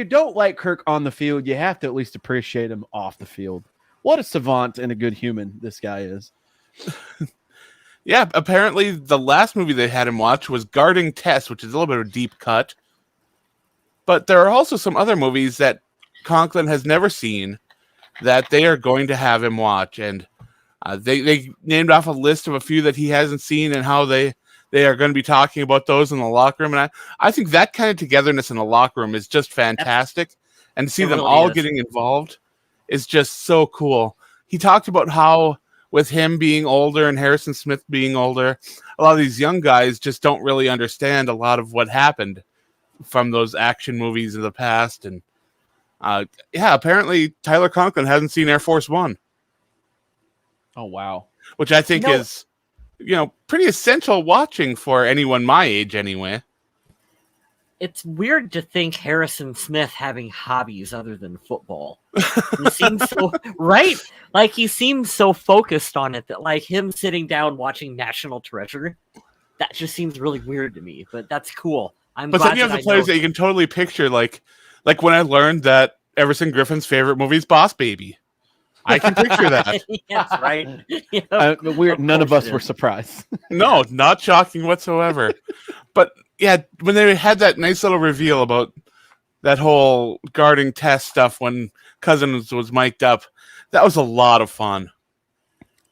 don't like Kirk on the field, you have to at least appreciate him off the field. What a savant and a good human this guy is. Yeah, apparently the last movie they had him watch was Guarding Tess, which is a little bit of a deep cut. But there are also some other movies that Conklin has never seen that they are going to have him watch. And they named off a list of a few that he hasn't seen and how they are going to be talking about those in the locker room. And I think that kind of togetherness in the locker room is just fantastic. And to see them all getting involved is just so cool. He talked about how with him being older and Harrison Smith being older, a lot of these young guys just don't really understand a lot of what happened from those action movies in the past. And apparently Tyler Conklin hasn't seen Air Force One. Oh, wow. Which I think is, pretty essential watching for anyone my age anyway. It's weird to think Harrison Smith having hobbies other than football. He seems so right. Like he seems so focused on it that like him sitting down watching National Treasure, that just seems really weird to me. But that's cool. But then you have the players that you can totally picture, like when I learned that Everson Griffin's favorite movie is Boss Baby. I can picture that. Yes, right. None of us were surprised. No, not shocking whatsoever. But yeah, when they had that nice little reveal about that whole Guarding Tess stuff when Cousins was mic'd up, that was a lot of fun.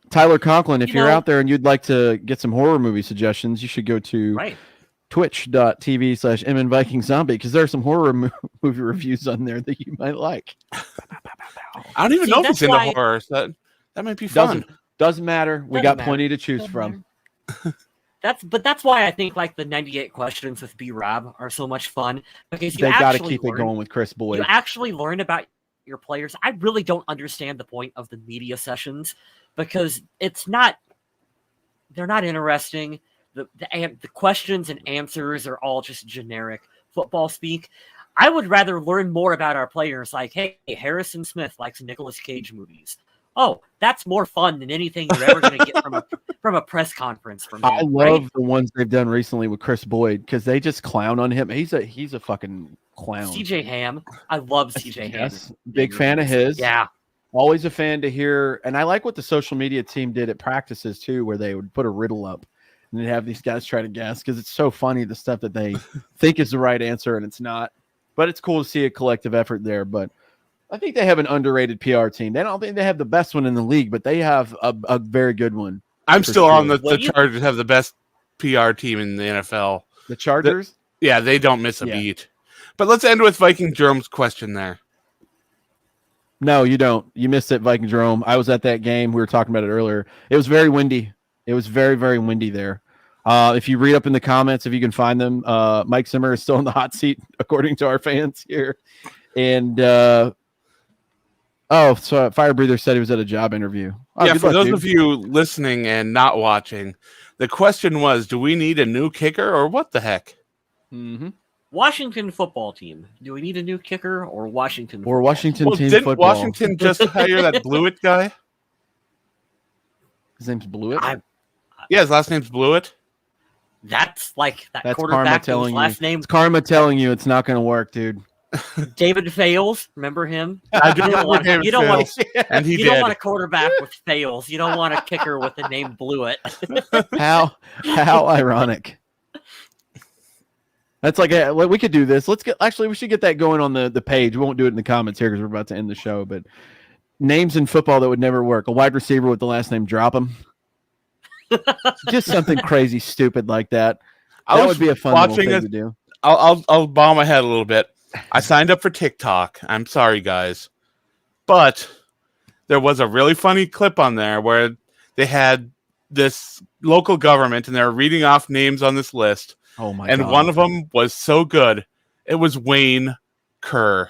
Tyler Conklin, if you're out there and you'd like to get some horror movie suggestions, you should go to twitch.tv/MNVikingZombie because there are some horror movie reviews on there that you might like. I don't even know if it's into horror. So that might be fun. Doesn't matter. We got plenty to choose from. That's why I think like the 98 questions with B-Rob are so much fun because they got to keep it going with Chris Boyd. You actually learn about your players. I really don't understand the point of the media sessions because they're not interesting. The questions and answers are all just generic football speak. I would rather learn more about our players. Like, hey, Harrison Smith likes Nicolas Cage movies. Oh, that's more fun than anything you're ever going to get from a press conference from him. I love the ones they've done recently with Chris Boyd because they just clown on him. He's a fucking clown. CJ Ham. I love CJ Ham. Big fan of his. Yeah. Always a fan to hear. And I like what the social media team did at practices too, where they would put a riddle up and they'd have these guys try to guess because it's so funny the stuff that they think is the right answer and it's not. But it's cool to see a collective effort there. But I think they have an underrated PR team. They don't think they have the best one in the league, but they have a very good one. I'm still on the Chargers have the best PR team in the NFL. The Chargers? They don't miss a beat. But let's end with Viking Jerome's question there. No, you don't. You missed it, Viking Jerome. I was at that game. We were talking about it earlier. It was very windy. It was very, very windy there. If you read up in the comments, if you can find them, Mike Zimmer is still in the hot seat, according to our fans here. And so Fire Breather said he was at a job interview. For those of you listening and not watching, the question was, do we need a new kicker or what the heck? Mm-hmm. Washington football team. Do we need a new kicker or Washington? Or Washington team didn't football? Washington just hire that Blewett guy? His name's Blewett. Yeah, his last name's Blewett. That's like that That's quarterback karma whose last name. It's karma telling you it's not going to work, dude. David Fales, remember him? I do remember David you don't want and he you did. don't want a quarterback with Fales. You don't want a kicker with the name Blewett. How ironic. That's like we could do this. We should get that going on the page. We won't do it in the comments here because we're about to end the show. But names in football that would never work: a wide receiver with the last name Dropham. Just something crazy, stupid like that. That would be a fun little thing to do. I'll bow my head a little bit. I signed up for TikTok. I'm sorry, guys, but there was a really funny clip on there where they had this local government and they were reading off names on this list. Oh my God. And one of them was so good. It was Wayne Kerr.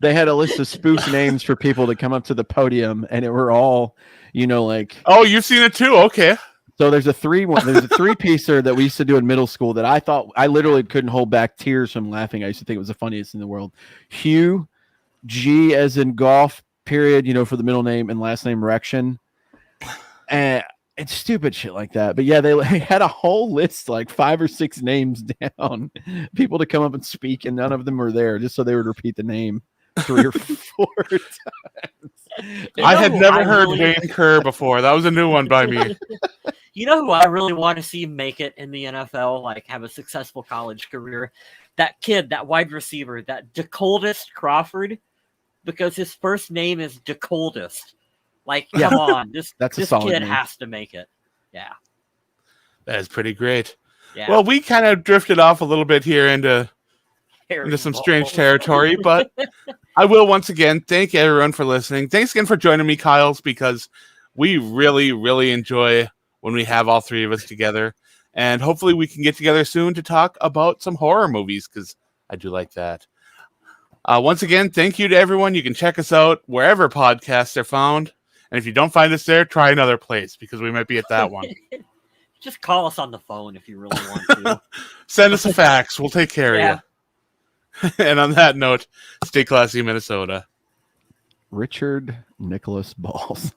They had a list of spoof names for people to come up to the podium, and it were all, like. Oh, you've seen it too? Okay. So there's a three-piecer that we used to do in middle school that I thought I literally couldn't hold back tears from laughing. I used to think it was the funniest in the world. Hugh, G as in golf, period, for the middle name and last name Rection. And it's stupid shit like that. But yeah, they had a whole list, like 5 or 6 names down, people to come up and speak, and none of them were there, just so they would repeat the name 3 or 4 times. I had never heard Wayne Kerr before. That was a new one by me. You know who I really want to see make it in the NFL, like have a successful college career? That kid, that wide receiver, that DeColdest Crawford, because his first name is DeColdest. Like, come on, this kid has to make it. Yeah, that is pretty great. Yeah. Well, we kind of drifted off a little bit here into some strange territory, but I will once again thank everyone for listening. Thanks again for joining me, Kyles, because we really, really enjoy when we have all 3 of us together, and hopefully we can get together soon to talk about some horror movies because I do like that. Once again, thank you to everyone. You can check us out wherever podcasts are found. And if you don't find us there, try another place because we might be at that one. Just call us on the phone if you really want to. Send us a fax. We'll take care of you. And on that note, stay classy, Minnesota. Richard Nicholas Balls.